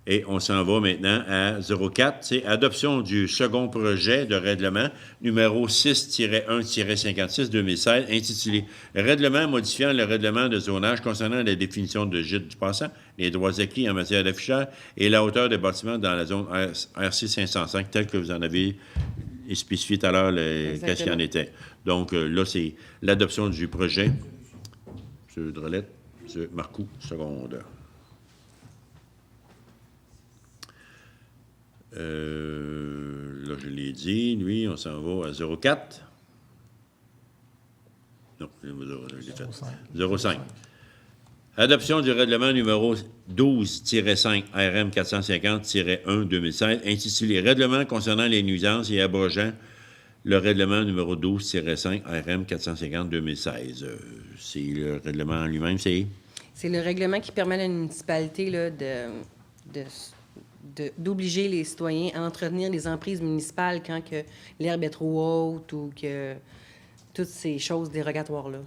Et on s'en va maintenant à 04, c'est adoption du second projet de règlement numéro 6-1-56-2016, intitulé « Règlement modifiant le règlement de zonage concernant la définition de gîte du passant, les droits acquis en matière d'affichage et la hauteur des bâtiments dans la zone RC 505, tel que vous en avez spécifié tout à l'heure qu'est-ce qu'il en était. » Donc, là, c'est l'adoption du projet. M. Drolette, M. Marcoux, seconde. Là, je l'ai dit, lui, on s'en va à 04. Non, je l'ai fait. 05. Adoption du règlement numéro 12-5 RM 450-1-2016, intitulé « Règlement concernant les nuisances et abrogeant le règlement numéro 12-5 RM 450-2016. C'est le règlement lui-même, c'est? C'est le règlement qui permet à la municipalité là, d'obliger les citoyens à entretenir les emprises municipales quand que l'herbe est trop haute ou que toutes ces choses dérogatoires-là.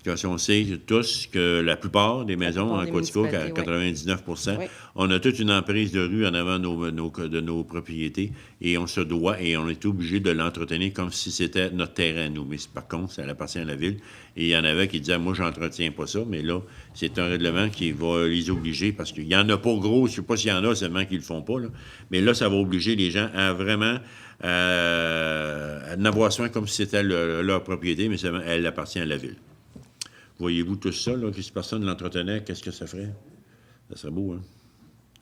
Parce qu'on sait tous que la plupart des maisons en Quatico, à 99 oui. On a toute une emprise de rue en avant de nos propriétés et on se doit et on est obligé de l'entretenir comme si c'était notre terrain, nous. Mais par contre, ça appartient à la ville. Et il y en avait qui disaient, moi, j'entretiens pas ça. Mais là, c'est un règlement qui va les obliger parce qu'il y en a pas gros. Je sais pas s'il y en a seulement qui le font pas. Là. Mais là, ça va obliger les gens à vraiment à en avoir soin comme si c'était leur propriété, mais elle appartient à la ville. Voyez-vous tout ça, là, que si personne ne l'entretenait, qu'est-ce que ça ferait? Ça serait beau, hein?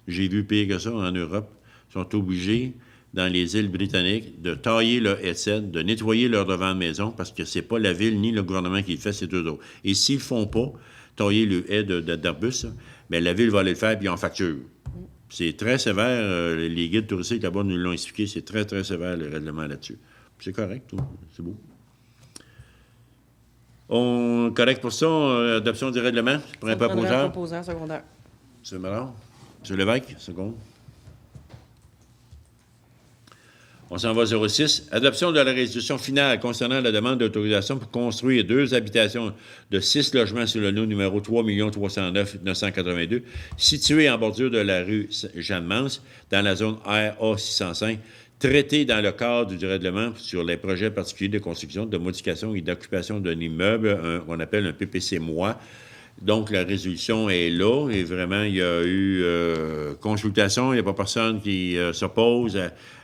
J'ai vu pire que ça en Europe. Ils sont obligés, dans les îles britanniques, de tailler leur haie de cèdre, de nettoyer leur devant de maison, parce que c'est pas la ville ni le gouvernement qui le fait, c'est eux autres. Et s'ils le font pas, tailler le haie d'arbustes, bien, la ville va aller le faire, puis en facture. C'est très sévère. Les guides touristiques là-bas nous l'ont expliqué. C'est très, très sévère, le règlement là-dessus. C'est correct, tout. C'est beau. On correct pour ça, adoption du règlement pour un proposeur. Proposeur secondaire. M. Marard. M. Lévesque, second. On s'en va 06. Adoption de la résolution finale concernant la demande d'autorisation pour construire 2 habitations de 6 logements sur le lot numéro 3 309 982, situées en bordure de la rue Jeanne-Mance, dans la zone RA 605, traité dans le cadre du règlement sur les projets particuliers de construction, de modification et d'occupation d'un immeuble, qu'on appelle un PPC-MOI. Donc, la résolution est là et vraiment, il y a eu consultation. Il n'y a pas personne qui s'oppose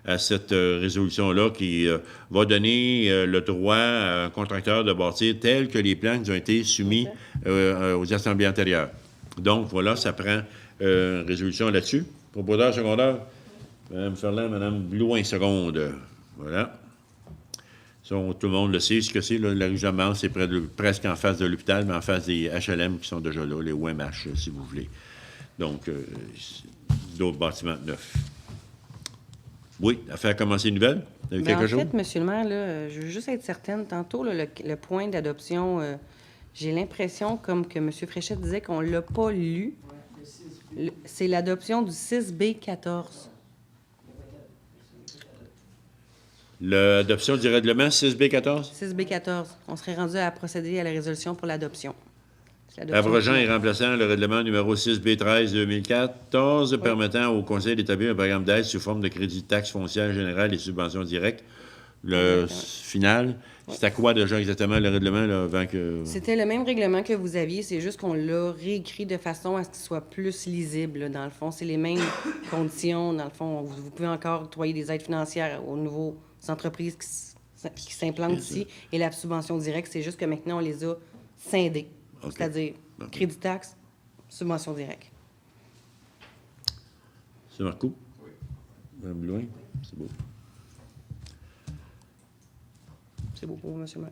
à cette résolution-là qui va donner le droit à un contracteur de bâtir tel que les plans qui ont été soumis aux assemblées antérieures. Donc, voilà, ça prend une résolution là-dessus. Proposeur secondaire. Mme Ferland, Mme Blouin, seconde. Voilà. Ça, tout le monde le sait, ce que c'est. Là, la rue Jeanne-Mance, c'est presque en face de l'hôpital, mais en face des HLM qui sont déjà là, les OMH, si vous voulez. Donc, d'autres bâtiments neufs. Oui, affaire commencer une nouvelle? Vous avez quelque chose? En fait, M. le maire, là, je veux juste être certaine. Tantôt, là, le point d'adoption, j'ai l'impression, comme que M. Fréchette disait, qu'on ne l'a pas lu. C'est l'adoption du 6B14. L'adoption du règlement 6B14? 6B14. On serait rendu à procéder à la résolution pour l'adoption. Abrogeant et remplaçant le règlement numéro 6B13-2014, permettant au Conseil d'établir un programme d'aide sous forme de crédit de taxe foncière générale et subventions directes. Le final, c'était quoi déjà exactement le règlement là, avant que... C'était le même règlement que vous aviez, c'est juste qu'on l'a réécrit de façon à ce qu'il soit plus lisible. Là, dans le fond, c'est les mêmes conditions. Dans le fond, vous pouvez encore octroyer des aides financières aux nouveaux entreprises qui s'implantent ici. Et la subvention directe, c'est juste que maintenant, on les a scindées. Okay. C'est-à-dire crédit taxe, subvention directe. C'est Marcoux? Oui. Mme Blouin? C'est beau. C'est beau pour vous, M. le maire.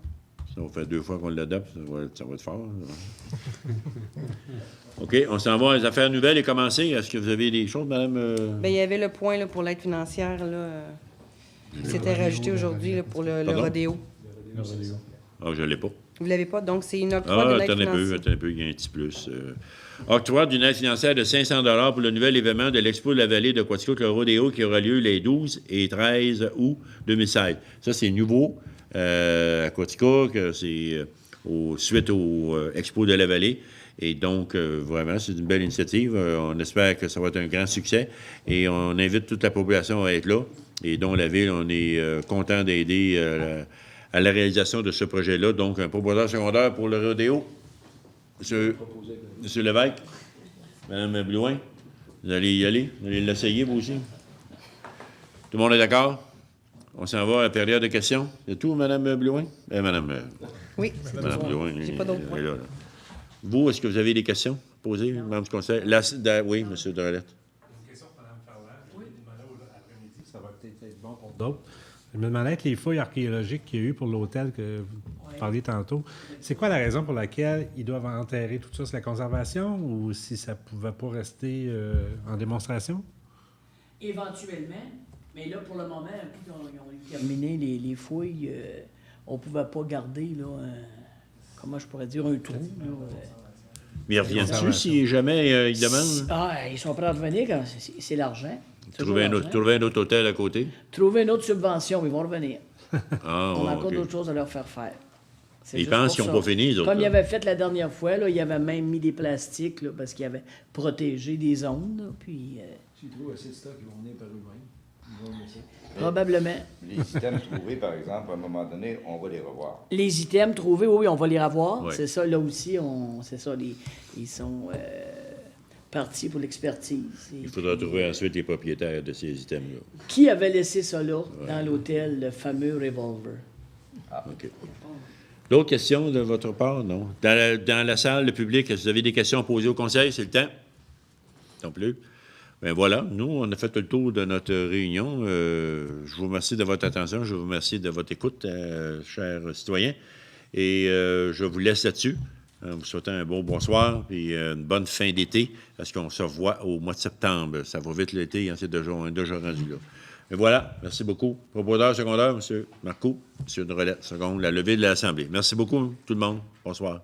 Ça va faire 2 fois qu'on l'adopte, ça va être fort. OK, on s'en va. Les affaires nouvelles et commencer. Est-ce que vous avez des choses, Mme? Bien, il y avait le point là, pour l'aide financière là, qui s'était rajouté aujourd'hui là, pour le Pardon? rodéo. Ah, je ne l'ai pas. Vous ne l'avez pas, donc c'est une octroi d'une aide Attendez un peu, il y a un petit plus. Octroi d'une aide financière de 500 $ pour le nouvel événement de l'Expo de la Vallée de Quaticook, le rodéo, qui aura lieu les 12 et 13 août 2016. Ça, c'est nouveau à Quaticook, c'est suite au Expo de la Vallée. Et donc, vraiment, c'est une belle initiative. On espère que ça va être un grand succès. Et on invite toute la population à être là. Et dont la Ville, on est content d'aider à la réalisation de ce projet-là. Donc, un propositeur secondaire pour le rodéo. Monsieur Lévesque, Mme Blouin, vous allez y aller? Vous allez l'essayer, vous aussi? Tout le monde est d'accord? On s'en va à la période de questions. C'est tout, Mme Blouin? Oui, Mme Blouin. j'ai pas d'autres points. Là. Vous, est-ce que vous avez des questions posées, membre du conseil? Oui, M. Dorelette. Une question pour Mme Farwell. Oui. Après-midi, ça va peut-être être bon pour d'autres. Je me demandais avec les fouilles archéologiques qu'il y a eu pour l'hôtel que vous parliez tantôt, c'est quoi la raison pour laquelle ils doivent enterrer tout ça? C'est la conservation ou si ça ne pouvait pas rester en démonstration? Éventuellement, mais là, pour le moment, puis ils ont terminé les fouilles, on ne pouvait pas garder, là, comment je pourrais dire, un trou. Là, Mais revient-tu si jamais ils demandent? Ah, ils sont prêts à revenir quand c'est l'argent. Trouver un autre hôtel à côté? Trouver une autre subvention, ils vont revenir. Ah, On a encore OK. d'autres choses à leur faire faire. C'est Ils juste pensent pour qu'ils n'ont ça. pas fini, les autres. Comme ils là. avaient fait la dernière fois, là, ils avaient même mis des plastiques là, parce qu'ils avaient protégé des zones. Là, puis, S'ils trouvent assez de stock, ils vont venir par eux-mêmes. Ils vont laisser. probablement. Les items trouvés, par exemple, à un moment donné, on va les revoir. Les items trouvés, oui, on va les revoir. Ouais. C'est ça, là aussi, c'est ça, ils sont partis pour l'expertise. Et Il faudra puis, trouver ensuite les propriétaires de ces items-là. Qui avait laissé ça là, dans l'hôtel, le fameux revolver? OK. D'autres questions de votre part? Non. Dans la salle, le public, est-ce que vous avez des questions à poser au conseil? C'est le temps? Non plus. Bien voilà, nous, on a fait le tour de notre réunion. Je vous remercie de votre attention. Je vous remercie de votre écoute, chers citoyens. Et je vous laisse là-dessus. En vous souhaitant un bon bonsoir et une bonne fin d'été, parce qu'on se revoit au mois de septembre. Ça va vite l'été, hein, on est déjà rendu là. Et voilà, merci beaucoup. Propositeur secondaire, M. Marcoux, M. Dorelette, seconde, la levée de l'Assemblée. Merci beaucoup, tout le monde. Bonsoir.